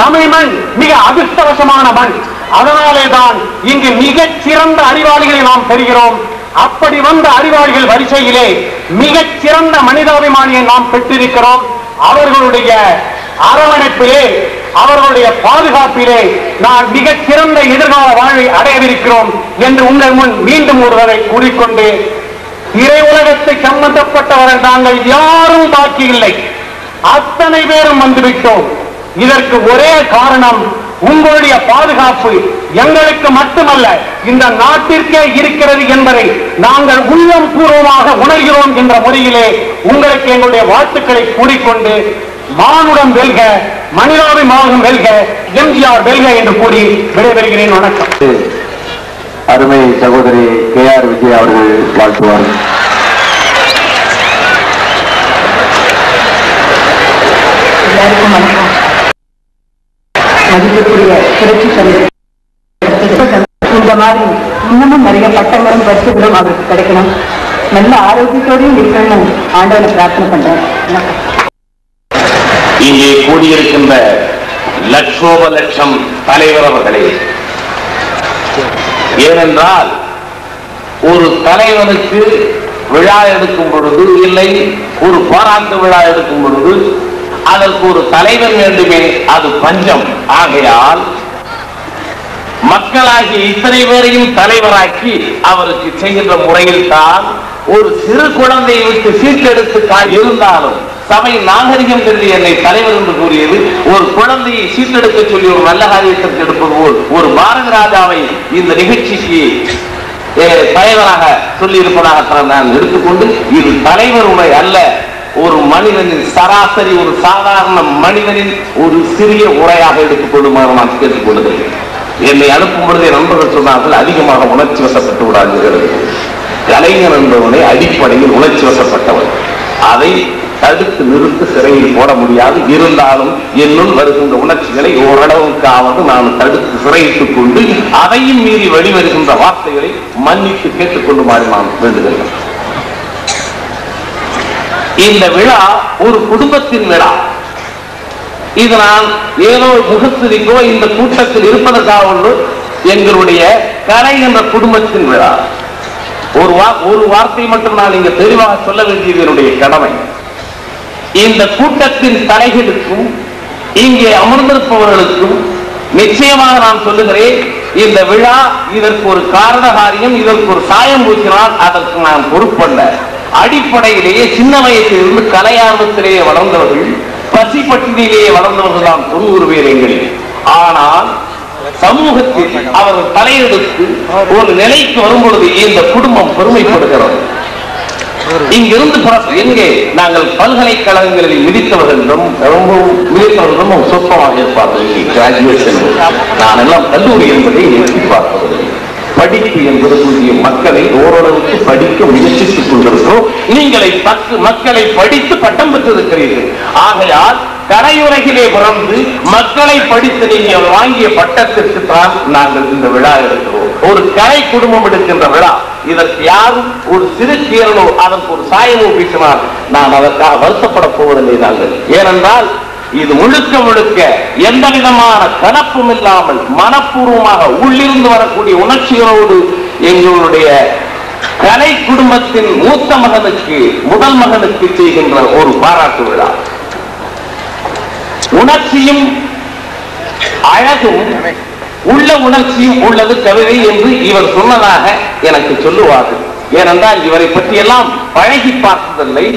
தமிழ் மண் மிக அதிர்ஷ்டவசமான மண். அதனாலே தான் இங்கு மிகச் சிறந்த அறிவாளிகளை நாம் பெறுகிறோம். அப்படி வந்த அறிவாளிகள் வரிசையிலே மிகச் சிறந்த மனிதாபிமானியை நாம் பெற்றிருக்கிறோம். அவர்களுடைய அரவணைப்பிலே, அவர்களுடைய பாதுகாப்பிலே நான் மிகச் சிறந்த எதிர்கால வாழ்வை அடையவிருக்கிறோம் என்று உங்கள் முன் மீண்டும் ஒருவரை கூறிக்கொண்டு இறை உலகத்தை சம்பந்தப்பட்டவர்கள் நாங்கள் யாரும் பாக்கி இல்லை. அத்தனை பேரும் வந்துவிட்டோம். இதற்கு ஒரே காரணம் உங்களுடைய பாதுகாப்பு எங்களுக்கு மட்டுமல்ல இந்த நாட்டிற்கே இருக்கிறது என்பதை நாங்கள் உள்ளம் பூர்வமாக உணர்கிறோம் என்ற முறையிலே உங்களுக்கு எங்களுடைய வாழ்த்துக்களை கூறிக்கொண்டு மானுடம் வெல்க, மனிதாபிமானம் வெல்க, எம்ஜிஆர் வெல்க என்று கூறி விடைபெறுகிறேன். வணக்கம். அருமை சகோதரி KR விஜய் அவர்கள் வாழ்த்துவார். எல்லாருக்கும் வணக்கம். மதிப்புக்குரிய புரட்சி தலைவர் இந்த மாதிரி இன்னமும் நிறைய பட்டங்களும் பரிசுகளும் அவருக்கு கிடைக்கணும், நல்ல ஆரோக்கியத்தோடையும் இருக்கணும் ஆண்டவனை பிரார்த்தனை பண்றேன். இங்கே கூடியிருக்கின்ற லட்சோப லட்சம் தலைவர் அவர்களே, ஏனென்றால் ஒரு தலைவனுக்கு விழா எடுக்கும் பொழுது இல்லை ஒரு பாராட்டு விழா எடுக்கும் பொழுது அதற்கு ஒரு தலைவர் வேண்டுமே, அது பஞ்சம். ஆகையால் மக்களாகிய இத்தனை பேரையும் தலைவராக்கி அவருக்கு செய்கின்ற முறையில் தான் ஒரு சிறு குழந்தையை விட்டு சீட்டெடுத்து இருந்தாலும் சபை நாகரிகம் என்று என்னை தலைவர் என்று கூறியது. ஒரு குழந்தையை சீட்டெடுக்க சொல்லி ஒரு நல்ல காரியத்திற்கு எடுப்பது போல் ஒரு பாரத ராஜாவை இந்த நிகழ்ச்சிக்கு தலைவராக சொல்லி இருப்பதாக நான் எடுத்துக்கொண்டு இது தலைவர் உரை அல்ல, ஒரு மனிதனின் சராசரி ஒரு சாதாரண மனிதனின் ஒரு சிறிய உரையாக எடுத்துக்கொள்ளுமாறு நான் கேட்டுக்கொள்கிறேன். என்னை அனுப்பும் பொழுதே நண்பர்கள் சொன்னார்கள் அதிகமாக உணர்ச்சி வசப்பட்டு விடாதீர்கள். கலைஞர் என்பவனை அடிப்படையில் உணர்ச்சி வசப்பட்டவர், அதை தடுத்து நிறுத்து சிறையில் போட முடியாது. இருந்தாலும் என்னுள் வருகின்ற உணர்ச்சிகளை ஓரளவுக்காவது நான் தடுத்து சிறையிட்டுக் கொண்டு அதையும் மீறி வெளிவருகின்ற வார்த்தைகளை மன்னித்து கேட்டுக்கொள்ளுமாறு நான் வேண்டுகிறேன். இந்த விழா ஒரு குடும்பத்தின் விழா. இது நான் ஏதோ முகஸ்துதிக்கோ இந்த கூட்டத்தில் இருப்பதற்காக ஒன்று எங்களுடைய கலை என்ற குடும்பத்தின் விழா. ஒரு வார்த்தை மட்டும் நான் இங்க தெளிவாக சொல்ல வேண்டியது என்னுடைய கடமை. இந்த கூட்டத்தின் தலைகளுக்கும் இங்கே அமர்ந்திருப்பவர்களுக்கும் நிச்சயமாக நான் சொல்லுகிறேன், இந்த விழா இதற்கு ஒரு காரண காரியம், இதற்கு ஒரு சாயம் பூசினால் அதற்கு நான் பொறுப்பல்ல. அடிப்படையிலேயே சின்ன வயசிலிருந்து கலையார்வத்திலேயே வளர்ந்தவர்கள், பசி பட்டினியிலேயே வளர்ந்தவர்கள் தான் 90 பேர் எங்களில். ஆனால் சமூகத்தில் அவர்கள் தலையெடுத்து ஒரு நிலைக்கு வரும்பொழுது இந்த குடும்பம் பெருமைப்படுகிறது. இங்கிருந்து எங்கே நாங்கள் பல்கலைக்கழகங்களில் மிதித்தவர்களிடம் மிதித்தவர்களிடம் சொற்பமாக இருப்பார்கள். கிராஜுவேஷன் நான் எல்லாம் கல்லூரி என்பதை எட்டி பார்ப்பதில்லை. படிப்பு என்பது மக்களை ஓரளவுக்கு படிக்க முயற்சித்துக் கொண்டிருக்கிறோம். நீங்களை மக்களை படித்து பட்டம் பெற்றிருக்கிறீர்கள். ஆகையால் கலையுலகிலே பிறந்து மக்களை படித்து நீங்கள் வாங்கிய பட்டத்திற்கு தான் நாங்கள் இந்த விழா எடுக்கிறோம். ஒரு கலை குடும்பம் எடுக்கின்ற விழா. இதற்கு யாரும் ஒரு சிறு கீரலோ அதற்கு ஒரு சாயமோ பேசினால் நான் அதற்காக வருத்தப்பட போவதில்லை நாங்கள். ஏனென்றால் இது முழுக்க முழுக்க எந்த விதமான கலப்பும் இல்லாமல் மனப்பூர்வமாக உள்ளிருந்து வரக்கூடிய உணர்ச்சிகளோடு எங்களுடைய கலை குடும்பத்தின் மூத்த மகனுக்கு முதல் மகனுக்கு செய்கின்ற ஒரு பாராட்டு விழா. உணர்ச்சியும் அழகும் உள்ள உணர்ச்சியும் உள்ளது கவிதை என்று இவர் சொன்னதாக எனக்கு சொல்லுவார்கள். ஏனென்றால் இவரை பற்றியெல்லாம் பழகி பார்த்ததில்லை.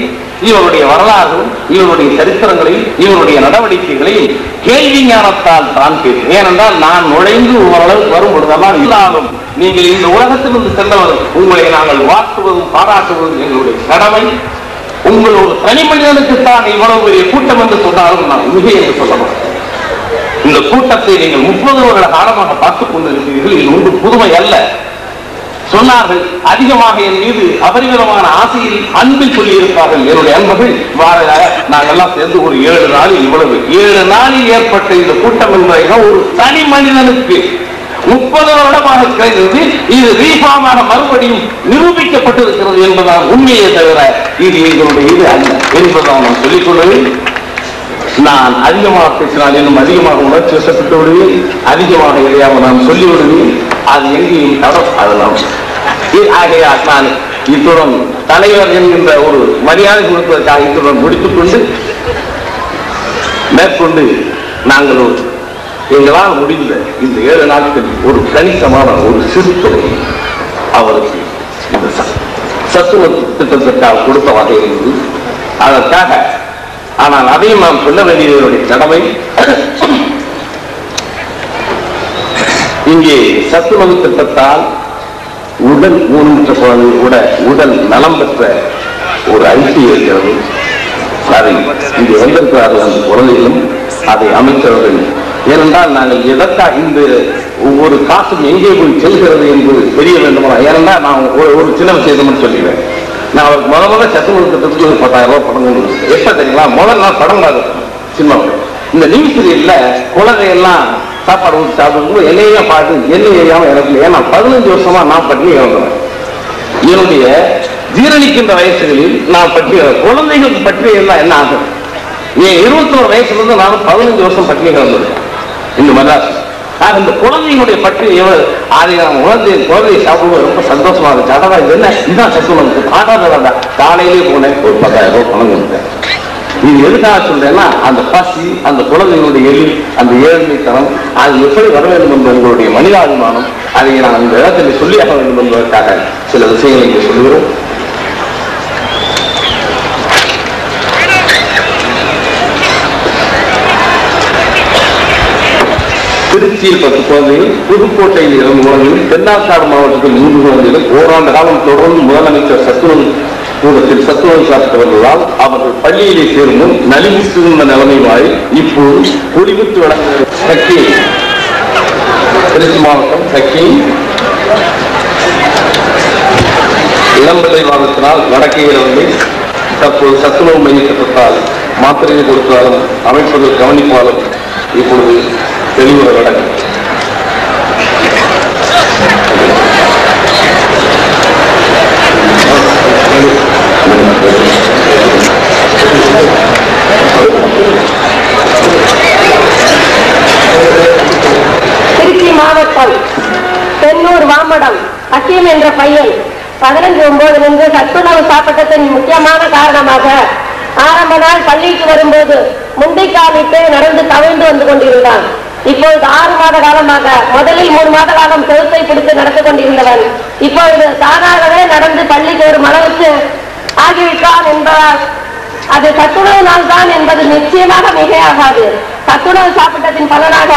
இவருடைய வரலாறும் இவருடைய சரித்திரங்களையும் இவருடைய நடவடிக்கைகளையும் கேள்வி ஞானத்தால் தான் கேட்கும். ஏனென்றால் நான் நுழைந்து ஓரளவுக்கு வரும் பொழுதெல்லாம் இல்லாலும் நீங்கள் இந்த உலகத்திலிருந்து சென்றவர் உங்களை நாங்கள் வாழ்த்துவதும் பாராட்டுவதும் எங்களுடைய கடமை. உங்கள் ஒரு தனி மனிதனுக்குத்தான் இவ்வளவு பெரிய கூட்டம் என்று சொன்னாலும் நான் மிக என்று சொல்ல மாட்டேன். இந்த கூட்டத்தை நீங்கள் 30 வருட காலமாக பார்த்துக் கொண்டிருக்கிறீர்கள். இது ஒன்று புதுமை அல்ல. சொன்னார்கள் அதிகமாக என் மீது அபரிமிதமான ஆசையில் அன்பில் சொல்லி இருப்பார்கள் என்னுடைய அன்பர்கள். நாங்கள் எல்லாம் சேர்ந்து ஒரு 7 நாளில் இவ்வளவு 7 நாளில் ஏற்பட்ட இந்த கூட்டம் என்பதை ஒரு தனி மனிதனுக்கு 30 வருடமாக கிடைத்தது. இது ரீஃபார்மாக மறுபடியும் நிரூபிக்கப்பட்டிருக்கிறது என்பதால் உண்மையை தவிர இது எங்களுடைய இது அல்ல என்பதால் நான் சொல்லிக் கொள்வேன். நான் அதிகமாக பேசினால் இன்னும் அதிகமாக உணர்ச்சி வசப்பட்டு விடுவேன். அதிகமாக எதையாவது நான் சொல்லி விடுவேன். அது எங்கேயும் தடம் அதெல்லாம். ஆகையால் நான் இத்துடன் தலைவர் என்கின்ற ஒரு மரியாதை கொடுப்பதற்காக இத்துடன் முடித்துக் கொண்டு மேற்கொண்டு நாங்கள் எங்களால் முடிந்த இந்த 7 நாட்களில் ஒரு கணிசமான ஒரு சிறுத்துறை அவருக்கு இந்த சத்துணவு திட்டத்திற்காக கொடுத்த வகை இருந்து அதற்காக. ஆனால் அதையும் நாம் சொல்ல வேண்டியவருடைய கடமை. இங்கே சத்துணவு திட்டத்தால் உடல் ஊனமுற்ற குழந்தை உடல் நலம் பெற்ற ஒரு அறிக்கை இருக்கிறது. அதை இங்கே வந்திருக்கிறார்கள் அந்த குழந்தைகளும் அதை அமைச்சவர்கள். ஏனென்றால் நாங்கள் எதற்காக இந்த ஒவ்வொரு காசும் எங்கே போய் செல்கிறது என்று தெரிய வேண்டுமா? ஏனென்றால் நான் ஒரு சின்ன விஷயத்தை சொல்லிடுவேன். நான் அவருக்கு முதல்ல சத்துணவு திட்டத்துக்கு 10,000 ரூபாய் படம் கொண்டு கொடுத்தேன். எப்ப தெரியுங்களா? முதல்ல நான் படம் பார்த்து சினிமா இந்த நியூஸ் சீரியல்ல குழந்தையெல்லாம் சாப்பாடு ஊற்றி சாப்பிடும்போது என்னையே பார்த்து என்ன ஏரியாம எனக்கு. ஏன்னா 15 வருஷமா நான் பட்டினி இழந்தேன். என்னுடைய ஜீரணிக்கின்ற வயசுகளில் நான் பட்டினி குழந்தைகளுக்கு பட்டினி இருந்தால் என்ன ஆகும்? என் 21 வயசுல இருந்து நான் 15 வருஷம் பட்டினி இழந்திருக்கேன் இந்த மெட்ராஸ். இந்த குழந்தைகளுடைய பற்றி அதை நான் குழந்தையை சாப்பிடுவது ரொம்ப சந்தோஷமா இருந்துச்சு. அதான் இது என்ன இதுதான் சத்துணவு ஆடாத காலையிலேயே போனேன், ஒரு 10,000 ரூபாய் பணம் கொடுத்தேன். இது எதுக்காக சொல்றேன்னா அந்த பசி, அந்த குழந்தைகளுடைய எலி, அந்த ஏழ்மைத்தனம் அது எப்படி வர வேண்டும் என்ற உங்களுடைய மனிதாபிமானம் அதை நான் இந்த இடத்தில் சொல்லியாக வேண்டும் என்பதற்காக சில விஷயங்களை இங்கே சொல்லுகிறோம். திருச்சியில் 10 குழந்தைகள், புதுக்கோட்டையில் 2 குழந்தைகள், தென்னாற்காடு மாவட்டத்தில் 3 குழந்தைகள் ஓராண்டு காலம் தொடர்ந்து முதலமைச்சர் சத்துணவு கூடத்தில் சத்துணவு சாப்பிட்டு வருவதால் அவர்கள் பள்ளியிலே சேரும் நலிவுற்றிருந்த நிலைமையாய் இப்போது குடிவிட்டு வழங்குகிற சக்கி திருச்சி மாவட்டம் சக்கி இளம்பிள்ளை வாதத்தினால் நடக்குகிறது. தற்போது சத்துணவு மைய திட்டத்தால் மாத்திரையை கொடுத்தாலும் அமைப்பதில் கவனிப்பாலும் இப்பொழுது தெளிவுற வழக்கு. திருச்சி மாவட்டம் தென்னூர் வாமடம் அக்கீம் என்ற பையன் 15/9 சத்துணவு சாப்பிட்டத்தின் முக்கியமான காரணமாக ஆரம்ப நாள் பள்ளிக்கு வரும்போது முண்டைக்காலிட்டு நடந்து தவிழ்ந்து வந்து கொண்டிருந்தான். இப்பொழுது 6 மாத காலமாக, முதலில் 3 மாத காலம் செவுத்தை பிடித்து நடந்து கொண்டிருந்தவன் இப்பொழுது தானாகவே நடந்து பள்ளிக்கு வரும் அளவுக்கு ஆகிவிட்டான் என்பதால் அது சத்துணவு நாள் தான் என்பது நிச்சயமாக மிகையாகாது. சத்துணவு சாப்பிட்டத்தின் பலனாக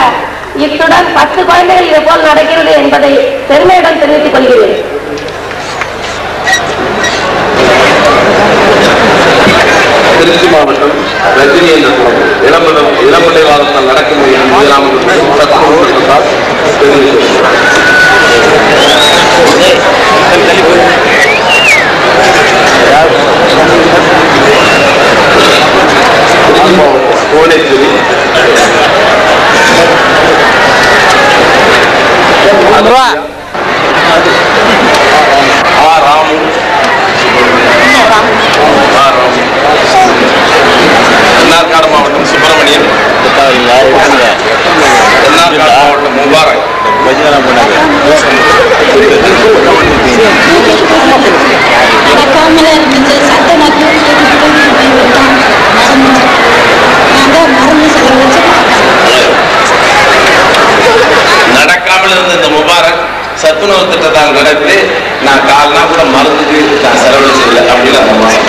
இத்துடன் 10 குழந்தைகள் இது போல் நடக்கிறது என்பதை பெருமையுடன் தெரிவித்துக் கொள்கிறேன். திருச்சி மாவட்டம் ரஜினி என்ற இளம்பிள்ளை வாதத்தால் நடக்கும் புவனேஸ்வரி ராமு தென்னாற்காடு மாவட்டம் சுப்பிரமணியன், தென்னாற்காடு மாவட்டம் முபாரக், நடக்காமல் இருந்த இந்த முபாரக் சத்துணவு திட்டத்தால் நடந்து நான் கால்னா கூட மருந்துக்கு நான் செலவழிச்சதில்லை அப்படின்னு அந்த மாசம்.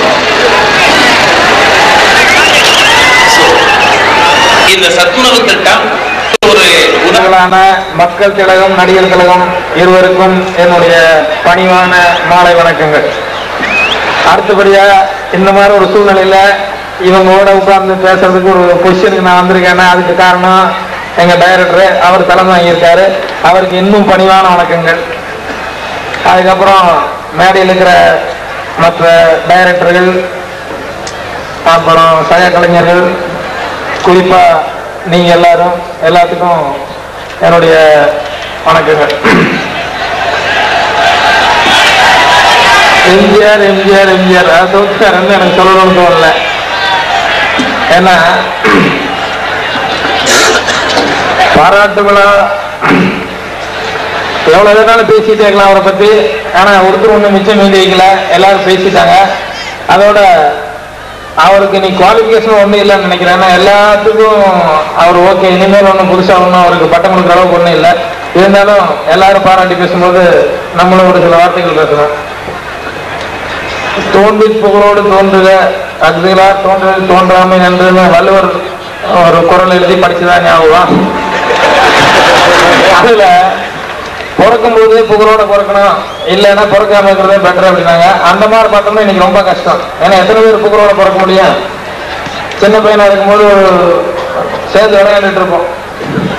இந்த சத்துணவு திட்டம் ஒரு உதவலான மக்கள் திலகம், நடிகர் திலகம் இருவருக்கும் என்னுடைய பணிவான மாலை வணக்கங்கள். அடுத்தபடியா இந்த மாதிரி ஒரு சூழ்நிலையில இவங்களோட உட்கார்ந்து பேசுறதுக்கு ஒரு பொசிஷனுக்கு நான் வந்திருக்கேன்னா அதுக்கு காரணம் எங்க டைரக்டர். அவர் தலைமை வாங்கியிருக்காரு. அவருக்கு இன்னும் பணிவான வணக்கங்கள். அதுக்கப்புறம் மேடையில் இருக்கிற மற்ற டைரக்டர்கள், அப்புறம் சக கலைஞர்கள், குறிப்பா நீங்க எல்லாத்துக்கும் என்னுடைய வணக்கங்கள். எம்ஜிஆர் எம்ஜிஆர் எம்ஜிஆர் தோற்காரன்னு எனக்கு சொல்லணும்னு தோணல. ஏன்னா பாராட்டு விழா எவ்வளவு வேணாலும் பேசிட்டே இருக்கலாம் அவரை பத்தி. ஆனா ஒருத்தர் ஒண்ணு மிச்சம் மீதி வைக்கல, எல்லாரும் பேசிட்டாங்க. அதோட அவருக்கு நீ குவாலிஃபிகேஷன் ஒன்றும் இல்லைன்னு நினைக்கிறேன். ஏன்னா எல்லாத்துக்கும் அவர் ஓகே, இனிமேல் ஒன்றும் புதுசாக ஒன்றும் அவருக்கு பட்டம் கொடுக்குற அளவுக்கு ஒன்றும் இல்லை. இருந்தாலும் எல்லாரும் பாராட்டி பேசும்போது நம்மளும் ஒரு சில வார்த்தைகள் பேசணும். தோன்றி புகழோடு தோன்றுக அஃதிலார் தோன்றுதல் தோன்றாமை என்று வள்ளுவர் ஒரு குரல் எழுதி படிச்சுதான் ஞாபகம். அதுல பிறக்கும் போது புகழோட பிறக்கணும், இல்லைன்னா பிறக்காம இருக்கிறதே பெட்டர் அப்படின்னாங்க. அந்த மாதிரி பார்த்தோம்னா இன்னைக்கு ரொம்ப கஷ்டம். ஏன்னா எத்தனை பேர் புகழோட பிறக்க முடியும்? சின்ன பையனா இருக்கும்போது சேர்ந்து விளையாண்டுட்டு இருப்போம்.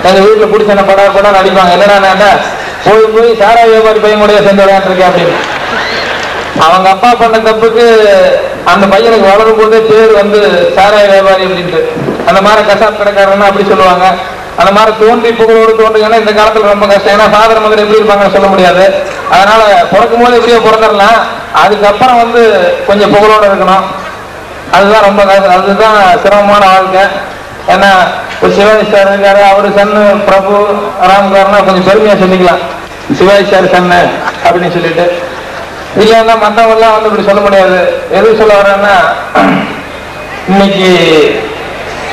எங்க வீட்டுல பிடிச்ச என்ன படம் நடிப்பாங்க. என்னடா போய் சாரா வியாபாரி பையன் கூட சேர்ந்து விளையாண்டுருக்கேன் அப்படின்னு. அவங்க அப்பா பண்ண தப்புக்கு அந்த பையனுக்கு வளரும் போதே பேர் வந்து சாராய வியாபாரி அப்படின்ட்டு. அந்த மாதிரி கசாப் கடைக்காரன்னு அப்படி சொல்லுவாங்க. அந்த மாதிரி தோன்றி புகழோடு தோன்றுங்கன்னா இந்த காலத்துல ரொம்ப கஷ்டம். ஏன்னா ஃபாதர் மதர் எப்படி இருப்பாங்கன்னு சொல்ல முடியாது. அதனால பிறக்கும் போது எப்படியோ பிறந்துடலாம், அதுக்கப்புறம் வந்து கொஞ்சம் புகழோடு இருக்கணும். அதுதான் ரொம்ப அதுதான் சிரமமான வாழ்க்கை. ஏன்னா ஒரு சிவாஜி சார் இருக்காரு, அவரு சன்னு பிரபு ராம்காரனா கொஞ்சம் பெருமையா சொல்லிக்கலாம், சிவாஜி சார் சன்னு அப்படின்னு சொல்லிட்டு. இல்லைன்னா மற்றவங்க எல்லாம் வந்து இப்படி சொல்ல முடியாது. எது சொல்ல வரேன்னா, இன்னைக்கு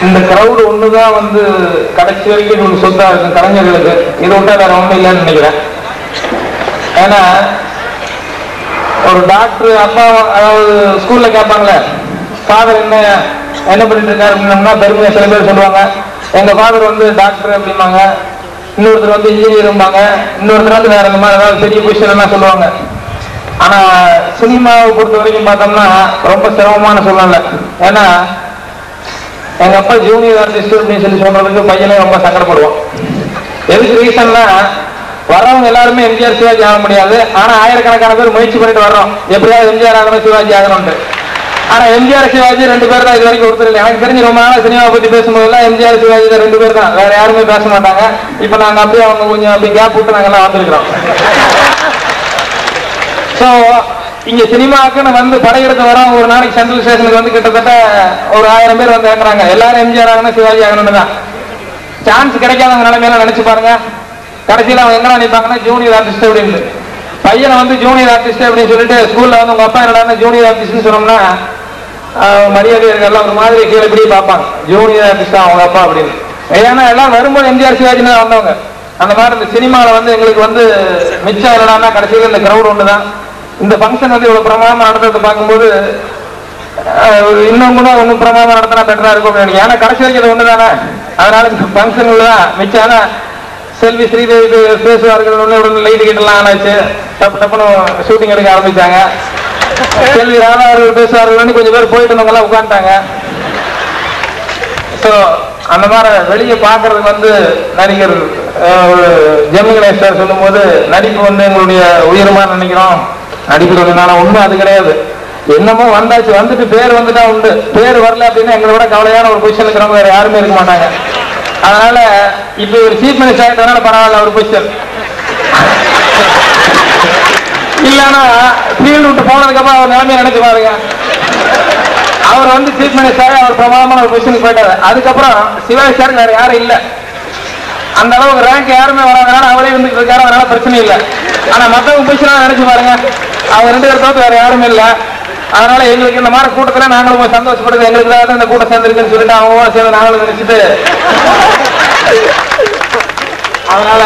இந்த கிரௌடு ஒண்ணுதான் வந்து கடைசி வரைக்கும் ஒரு சொத்தா இருக்கும் கலைஞர்களுக்கு. இது விட்டா வேற ஒண்ணும் இல்லைன்னு நினைக்கிறேன். ஏன்னா ஒரு டாக்டர் அப்பா, அதாவது ஸ்கூல்ல கேட்பாங்களே ஃபாதர் என்ன பண்ணிட்டு இருக்காரு அப்படின்னா பெருமையா சில பேர் சொல்லுவாங்க, எங்க ஃபாதர் வந்து டாக்டர் அப்படிம்பாங்க, இன்னொருத்தர் வந்து இன்ஜினியரும்பாங்க, இன்னொருத்தர் வந்து வேற இந்த மாதிரி ஏதாவது பெரிய பொசிஷன் எல்லாம் சொல்லுவாங்க. ஆனா சினிமாவை பொறுத்த வரைக்கும் பார்த்தோம்னா ரொம்ப சிரமமான சூழ்நிலை. ஏன்னா எங்க அப்பா ஜூனியர் ஆர்டிஸ்ட் அப்படின்னு சொல்லி சொல்றதுக்கு பையனே ரொம்ப சங்கடப்படுவான். எதுக்கு ரீசன்னா, வர்றவங்க எல்லாருமே எம்ஜிஆர் சிவாஜி ஆக முடியாது. ஆனா ஆயிரக்கணக்கான பேர் முயற்சி பண்ணிட்டு வர்றோம் எப்படியாவது எம்ஜிஆர் ஆகணும் சிவாஜி ஆகணும்ட்டு. ஆனா எம்ஜிஆர் சிவாஜி ரெண்டு பேர் தான் இது வரைக்கும் ஒருத்தர் இல்லை. எனக்கு தெரிஞ்சு ரொம்ப நாள் சினிமாவை பத்தி பேசும்போதெல்லாம் எம்ஜிஆர் சிவாஜி தான் ரெண்டு பேர் தான், வேற யாருமே பேச மாட்டாங்க. இப்ப நாங்க அப்படியே அவங்க கொஞ்சம் அப்படி கேப் விட்டு நாங்க எல்லாம் வந்திருக்கிறோம். ஸோ இங்க சினிமாவுக்குன்னு வந்து படையெடுத்து வரோம். ஒரு நாளைக்கு சென்ட்ரல் ஸ்டேஷனுக்கு வந்து கிட்டத்தட்ட ஒரு 1000 பேர் வந்து இறங்குறாங்க. எல்லாரும் எம்ஜிஆர் ஆகணும் சிவாஜி ஆகணும்னு தான். சான்ஸ் கிடைக்காதவங்க நிலைமையெல்லாம் நினைச்சு பாருங்க. கடைசியில் அவங்க எங்க நினைப்பாங்கன்னா ஜூனியர் ஆர்டிஸ்ட் அப்படின்னு. பையனை வந்து ஜூனியர் ஆர்டிஸ்ட் அப்படின்னு சொல்லிட்டு ஸ்கூல்ல வந்து உங்க அப்பா என்னடா ஜூனியர் ஆர்டிஸ்ட்னு சொன்னோம்னா மரியாதை எல்லாம் ஒரு மாதிரி கீழே இப்படி பார்ப்பாங்க, ஜூனியர் ஆர்டிஸ்டா அவங்க அப்பா அப்படின்னு. ஏன்னா எல்லாம் வரும்போது எம்ஜிஆர் சிவாஜின்னு தான் வந்தவங்க. அந்த மாதிரி இந்த சினிமாவில் வந்து எங்களுக்கு வந்து மிச்சம் என்னடான்னா கடைசியில் இந்த கிரௌட் ஒன்று தான். இந்த ஃபங்க்ஷன் வந்து இவ்வளவு பிரமாதமா நடத்துறது பார்க்கும்போது இன்னும் கூட ஒன்றும் பிரமாதமா நடத்தினா பெட்டரா இருக்கும் அப்படின்னு நினைக்கிறேன். ஏன்னா கடைசி வரைக்கும் ஒன்று தானே. அதனால இந்த ஃபங்க்ஷன்ல தான் மிச்சம். செல்வி ஸ்ரீதேவி பேசுவார்கள், ஒன்று லைட் கிட்டலாம் ஆனாச்சு, டப்பு டப்புன்னு ஷூட்டிங் எடுக்க ஆரம்பிச்சாங்க. செல்வி ராதா அவர்கள் பேசுவார்கள், கொஞ்சம் பேர் போயிட்டு இருந்தவங்கலாம் உட்காந்துட்டாங்க. ஸோ அந்த மாதிரி வெளியே பார்க்கறதுக்கு வந்து நடிகர் ஜெமினி கணேஷ் சார் சொல்லும் போது நடிப்பு வந்து எங்களுடைய உயரமா நினைக்கிறோம், நடிக்கிறதுனால உண்மை அது கிடையாது. என்னமோ வந்தாச்சு, வந்துட்டு பேர் வந்துட்டா உண்டு, பேர் வரல அப்படின்னா எங்களை விட கவலையான ஒரு பொசிஷன் இருக்கிறவங்க வேற யாருமே இருக்க மாட்டாங்க. அதனால இப்ப ஒரு சீஃப் மினிஸ்டர் ஆகிட்டதுனால பரவாயில்ல ஒரு பொசிஷன். இல்லைன்னா ஃபீல்டு விட்டு போனதுக்கு அப்புறம் அவர் நிலைமையை நினைச்சு பாருங்க. அவர் வந்து சீஃப் மினிஸ்டர் அவர் பிரமாதமான ஒரு பொசிஷனுக்கு போயிட்டாரு. அதுக்கப்புறம் சிவாஜி சார் வேற யாரும் இல்லை, அந்த அளவுக்கு ரேங்க் யாருமே வராதனால அவரே வந்துட்டு இருக்காரு, அதனால பிரச்சனை இல்லை. ஆனா மற்றவங்க பொசிஷனா நினைச்சு பாருங்க, அவங்க 2 பேர் தவிர்த்து வேற யாருமே இல்லை. அதனால எங்களுக்கு இந்த மாதிரி கூட்டத்துல நாங்களும் சந்தோஷப்படுது, எங்களுக்கு தான் இந்த கூட்டம் சேர்ந்துருக்குன்னு சொல்லிட்டு அவங்க சேர்ந்து நாங்களும் நினைச்சிட்டு, அதனால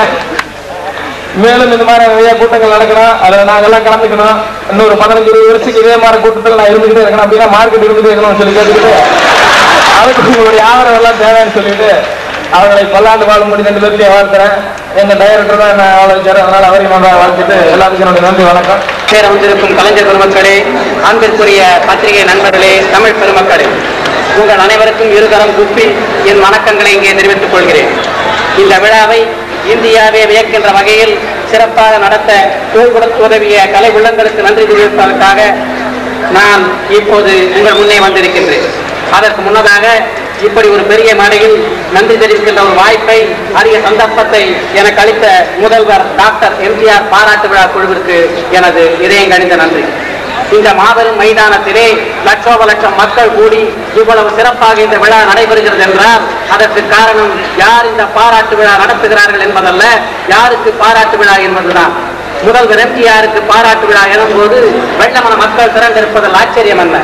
மேலும் இந்த மாதிரி நிறைய கூட்டங்கள் நடக்கணும், அதுல நாங்கெல்லாம் கலந்துக்கணும். இன்னொரு 15-20 வருஷத்துக்கு இதே மாதிரி கூட்டத்தில் நான் இருந்துகிட்டே இருக்கணும், அப்படின்னா மார்க்கெட் இருந்துட்டே இருக்கணும்னு சொல்லி கேட்டுக்கிட்டு அதுக்கு உங்களுடைய ஆதரவு எல்லாம் தேவைன்னு சொல்லிட்டு அவர்களை பல்லாண்டு வாழும்படி 2 பேர்த்தையும் வாழ்த்துறேன். எங்க டைரக்டர் தான் என்ன ஆலோசிச்சாரு, அதனால அவரையும் நல்லா வாழ்த்துட்டு எல்லாத்துக்கும் என்னுடைய நன்றி, வணக்கம். பேரமைந்திருக்கும் கலைஞர் பெருமக்களே, ஆண்பிற்குரிய பத்திரிகை நண்பர்களே, தமிழ் பெருமக்களே, உங்கள் அனைவருக்கும் இருகரம் குப்பி என் வணக்கங்களை இங்கே தெரிவித்துக் கொள்கிறேன். இந்த விழாவை இந்தியாவே வியக்கின்ற வகையில் சிறப்பாக நடத்த தோள் கொடுத்து உதவிய கலை உள்ளங்களுக்கு நன்றி தெரிவிப்பதற்காக நான் இப்போது உங்கள் முன்னே வந்திருக்கின்றேன். அதற்கு முன்னதாக இப்படி ஒரு பெரிய மேடையில் நன்றி தெரிவிக்கின்ற ஒரு வாய்ப்பை, அரிய சந்தர்ப்பத்தை எனக்கு அளித்த முதல்வர் டாக்டர் எம்ஜிஆர் பாராட்டு விழா குழுவிற்கு எனது இதயம் கணிந்த நன்றி. இந்த மாபெரும் மைதானத்திலே லட்சோப லட்சம் மக்கள் கூடி இவ்வளவு சிறப்பாக இந்த விழா நடைபெறுகிறது என்றால் அதற்கு காரணம் யார் இந்த பாராட்டு விழா நடத்துகிறார்கள் என்பதல்ல, யாருக்கு பாராட்டு விழா என்பதுதான். முதல்வர் எம்ஜிஆருக்கு பாராட்டு விழா எனும்போது வெள்ளமன மக்கள் திரண்டிருப்பதில் ஆச்சரியம் அல்ல.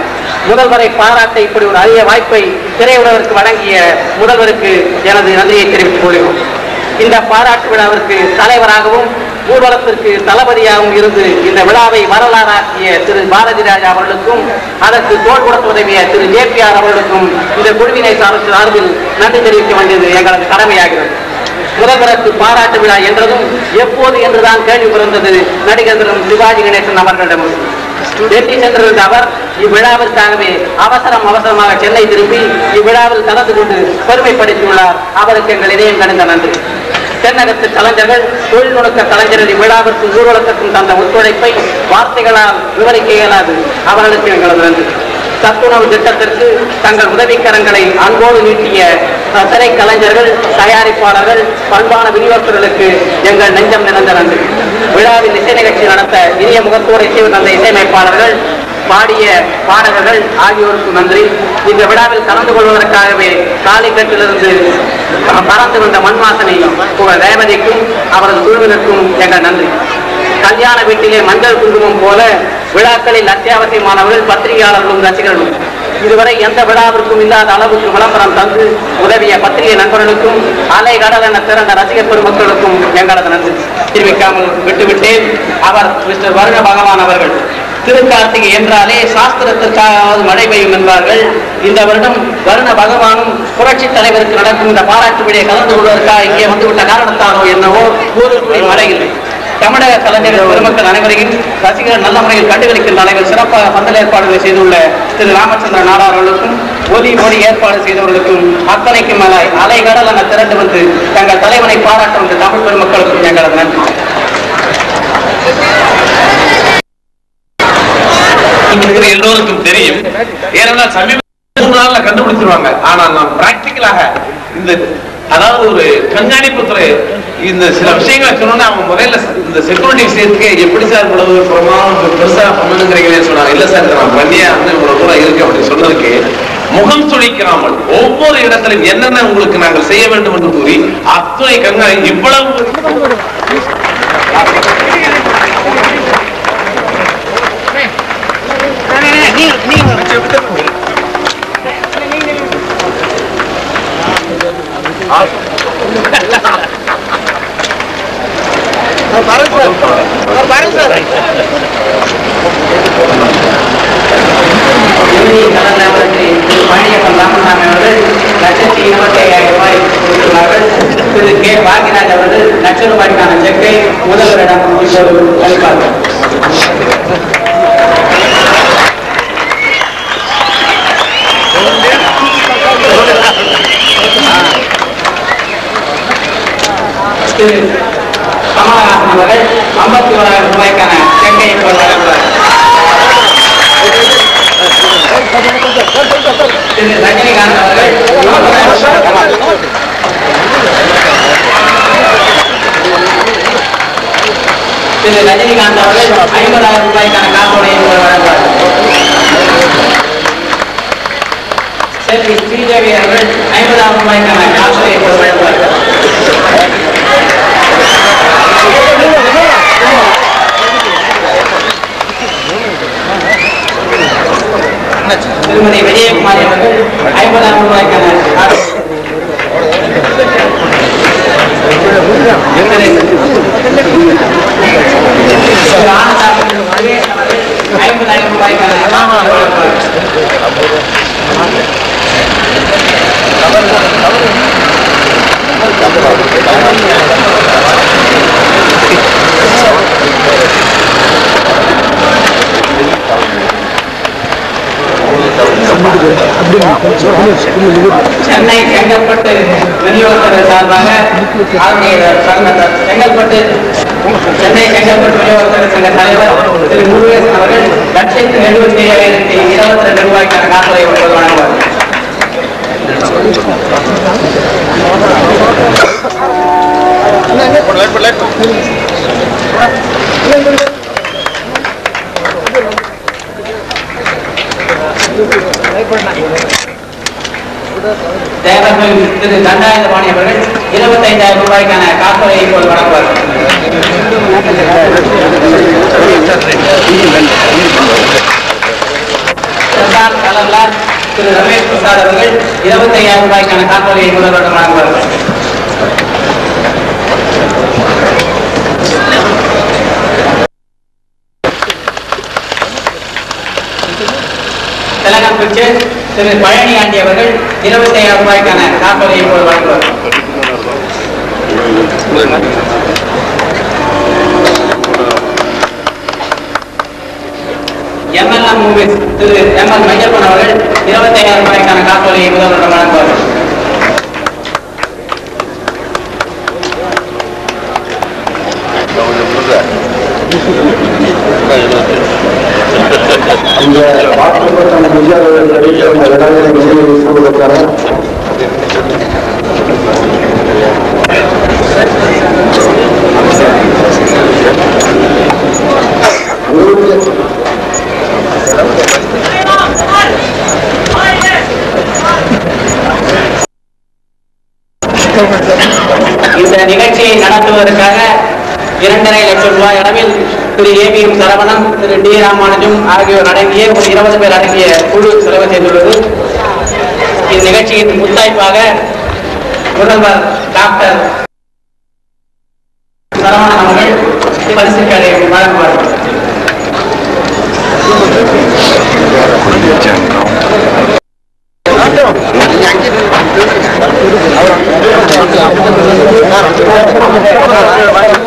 முதல்வரை பாராட்ட இப்படி ஒரு அரிய வாய்ப்பை திரையுலகிற்கு வழங்கிய முதல்வருக்கு எனது நன்றியை தெரிவித்துக் கொள்கிறோம். இந்த பாராட்டு விழாவிற்கு தலைவராகவும் ஊர்வலத்திற்கு தளபதியாகவும் இருந்து இந்த விழாவை வரலாறாக்கிய திரு பாரதி ராஜா அவர்களுக்கும் அதற்கு தோள் கொடுத்து உதவிய திரு JPR அவர்களுக்கும் இந்த குழுவினை சார்பில் நன்றி தெரிவிக்க வேண்டியது எங்களது கடமையாகிறது. முதல்வருக்கு பாராட்டு விழா என்றதும் எப்போது என்றுதான் கேள்வி பிறந்தது நடிகர் திரு சிவாஜி கணேசன் அவர்களிடம். டெல்லி சென்றிருந்த அவர் இவ்விழாவிற்காகவே அவசரமாக சென்னை திரும்பி இவ்விழாவில் கலந்து கொண்டு பெருமைப்படுத்தியுள்ளார். அவருக்கு எங்கள் இதயம் கணிந்த நன்றி. தென்னகத்து கலைஞர்கள் தொழில்நுட்ப கலைஞர்கள் இவ்விழாவிற்கு ஊர்வலத்திற்கும் தந்த ஒத்துழைப்பை வார்த்தைகளால் விவரிக்க இயலாது. அவர்களுக்கு எங்களது நன்றி. சத்துணவு திட்டத்திற்கு தங்கள் உதவிக்கரங்களை அன்போடு நீட்டிய திரை கலைஞர்கள், தயாரிப்பாளர்கள், பண்பான விநியோகர்களுக்கு எங்கள் நெஞ்சம் நிறைந்த நன்றி. விழாவில் இசை நிகழ்ச்சி நடத்த இனிய முகத்தோடு இசை தந்த இசையமைப்பாளர்கள், பாடிய பாடகர்கள் ஆகியோருக்கு நன்றி. இந்த விழாவில் கலந்து கொள்வதற்காகவே காலிக்கட்டிலிருந்து பறந்து வந்த மண்வாசனை புகழ் ரேவதிக்கும் அவரது குழுவினருக்கும் எங்கள் நன்றி. கல்யாண வீட்டிலே மஞ்சள் குங்குமம் போல விழாக்களில் அத்தியாவசியமானவர்கள் பத்திரிகையாளர்களும் ரசிகர்களும். இதுவரை எந்த விழாவிற்கும் இல்லாத அளவுக்கு விளம்பரம் தந்து உதவிய பத்திரிகை நண்பர்களுக்கும் அலை கடல் என திறந்த ரசிகர் பெருமக்களுக்கும் எங்களது நன்றி தெரிவிக்காமல் விட்டுவிட்டேன். அவர் மிஸ்டர் வருண பகவான் அவர்கள் திருக்கார்த்திகை என்றாலே சாஸ்திரத்திற்காக மழை பெய்யும் என்பார்கள். இந்த வருடம் வருண பகவானும் புரட்சி தலைவருக்கு நடக்கும் இந்த பாராட்டு விடையை கலந்து கொள்வதற்காக இங்கே வந்துவிட்ட காரணத்தானோ என்னவோ ஒரு மழை இல்லை. தமிழக கலைஞர்கள் பெருமக்கள் அனைவரையும் ரசிகர்கள் நல்ல முறையில் கண்டுகளிக்கின்ற அனைவரும் சிறப்பாக பந்தல் ஏற்பாடுகளை செய்துள்ள திரு ராமச்சந்திர நாடார் அவர்களுக்கும் ஒலி ஏற்பாடு செய்தவர்களுக்கும் அத்தனைக்கும் அலைகடல் என திரண்டு வந்து தங்கள் தலைவனை பாராட்ட வந்த தமிழ் பெருமக்களுக்கும் எங்களது நன்றி. எல்லோருக்கும் தெரியும். ஏனென்றால் சமீப நாள்ல கண்டுபிடிச்சிருவாங்க. ஆனால் நாம் பிராக்டிக்கலாக இந்த அதாவது ஒரு கண்காணிப்பு துறை இந்த சில விஷயங்களை சொன்னோன்னா அவங்க முதல்ல இந்த செக்யூரிட்டி விஷயத்துக்கு எப்படி சார் இவ்வளவு பெருசா பண்ணுங்கிறீங்களே சொன்னாங்க. இல்ல சார் நான் பண்ணியா வந்து இவ்வளவு தூரம் இருக்கு அப்படின்னு சொன்னதுக்கு முகம் சுழிக்கிறாமல் ஒவ்வொரு இடத்திலும் என்னென்ன உங்களுக்கு நாங்கள் செய்ய வேண்டும் என்று கூறி அத்துணை கண்காணி இவ்வளவு திரு கே பாக்கியராஜ் அவர்கள் லட்சம் ரூபாய்க்கான செக்கை முதல்வரிடம் அளிப்பார்கள். திரு கமலஹாசன் அவர்கள் 51,000 ரூபாய்க்கான செக்கை வழங்குவார். திரு ரஜினிகாந்த் அவர்கள் திரு ரஜினிகாந்த் அவர்கள் 50,000 ரூபாய்க்கான காசோலையை வழங்குவார். செல்வி ஸ்ரீதேவி அவர்கள் 50,000 ரூபாய்க்கான காசோலையை வழங்குவார். திருமதி விஜயகுமாரி அவர்கள் 50,000 ரூபாய்க்கான சென்னை செங்கல்பட்டு விநியோகத்தினர் சார்பாக செங்கல்பட்டு சென்னை செங்கல்பட்டு விநியோகத்தினர் சங்க தலைவர் திரு முருகேசன் அவர்கள் 1,77,022 ரூபாய்க்கான காசோலை வழங்குவார். தேவர்கள் திரு தண்டாயுதபாணி அவர்கள் 25,000 ரூபாய்க்கான காசோலையை போல் வழங்குவார். திரு ரமேஷ் பிரசாத் அவர்கள் 25,000 ரூபாய்க்கான காசோலையை முதல்வரிடம் வழங்குவார்கள். திலகம் பிக்சர் திரு பழனி ஆண்டி அவர்கள் 25,000 ரூபாய்க்கான காசோலையை இப்போது வழங்குவார். எம்எல்எம் மூவிஸ் திரு எம்எல் மையப்பன் அவர்கள் 25,000 ரூபாய்க்கான காசோலையை முதல்வரிடம் வழங்குவார். இந்த வாக்குப்பட்ட இந்த நிகழ்ச்சியை நடத்துவதற்காக 2.5 லட்சம் ரூபாய் அளவில் திரு ஏபிஎம் சரவணன், திரு டி ராமானுஜம் ஆகியோர் அடங்கிய ஒரு 20 பேர் அடங்கிய குழு செலவு செய்துள்ளது. இந்நிகழ்ச்சியின் முத்தாய்ப்பாக முதல்வர் டாக்டர் சரவணன் அவர்கள் பரிசுகளை வழங்குவார்கள். அவர்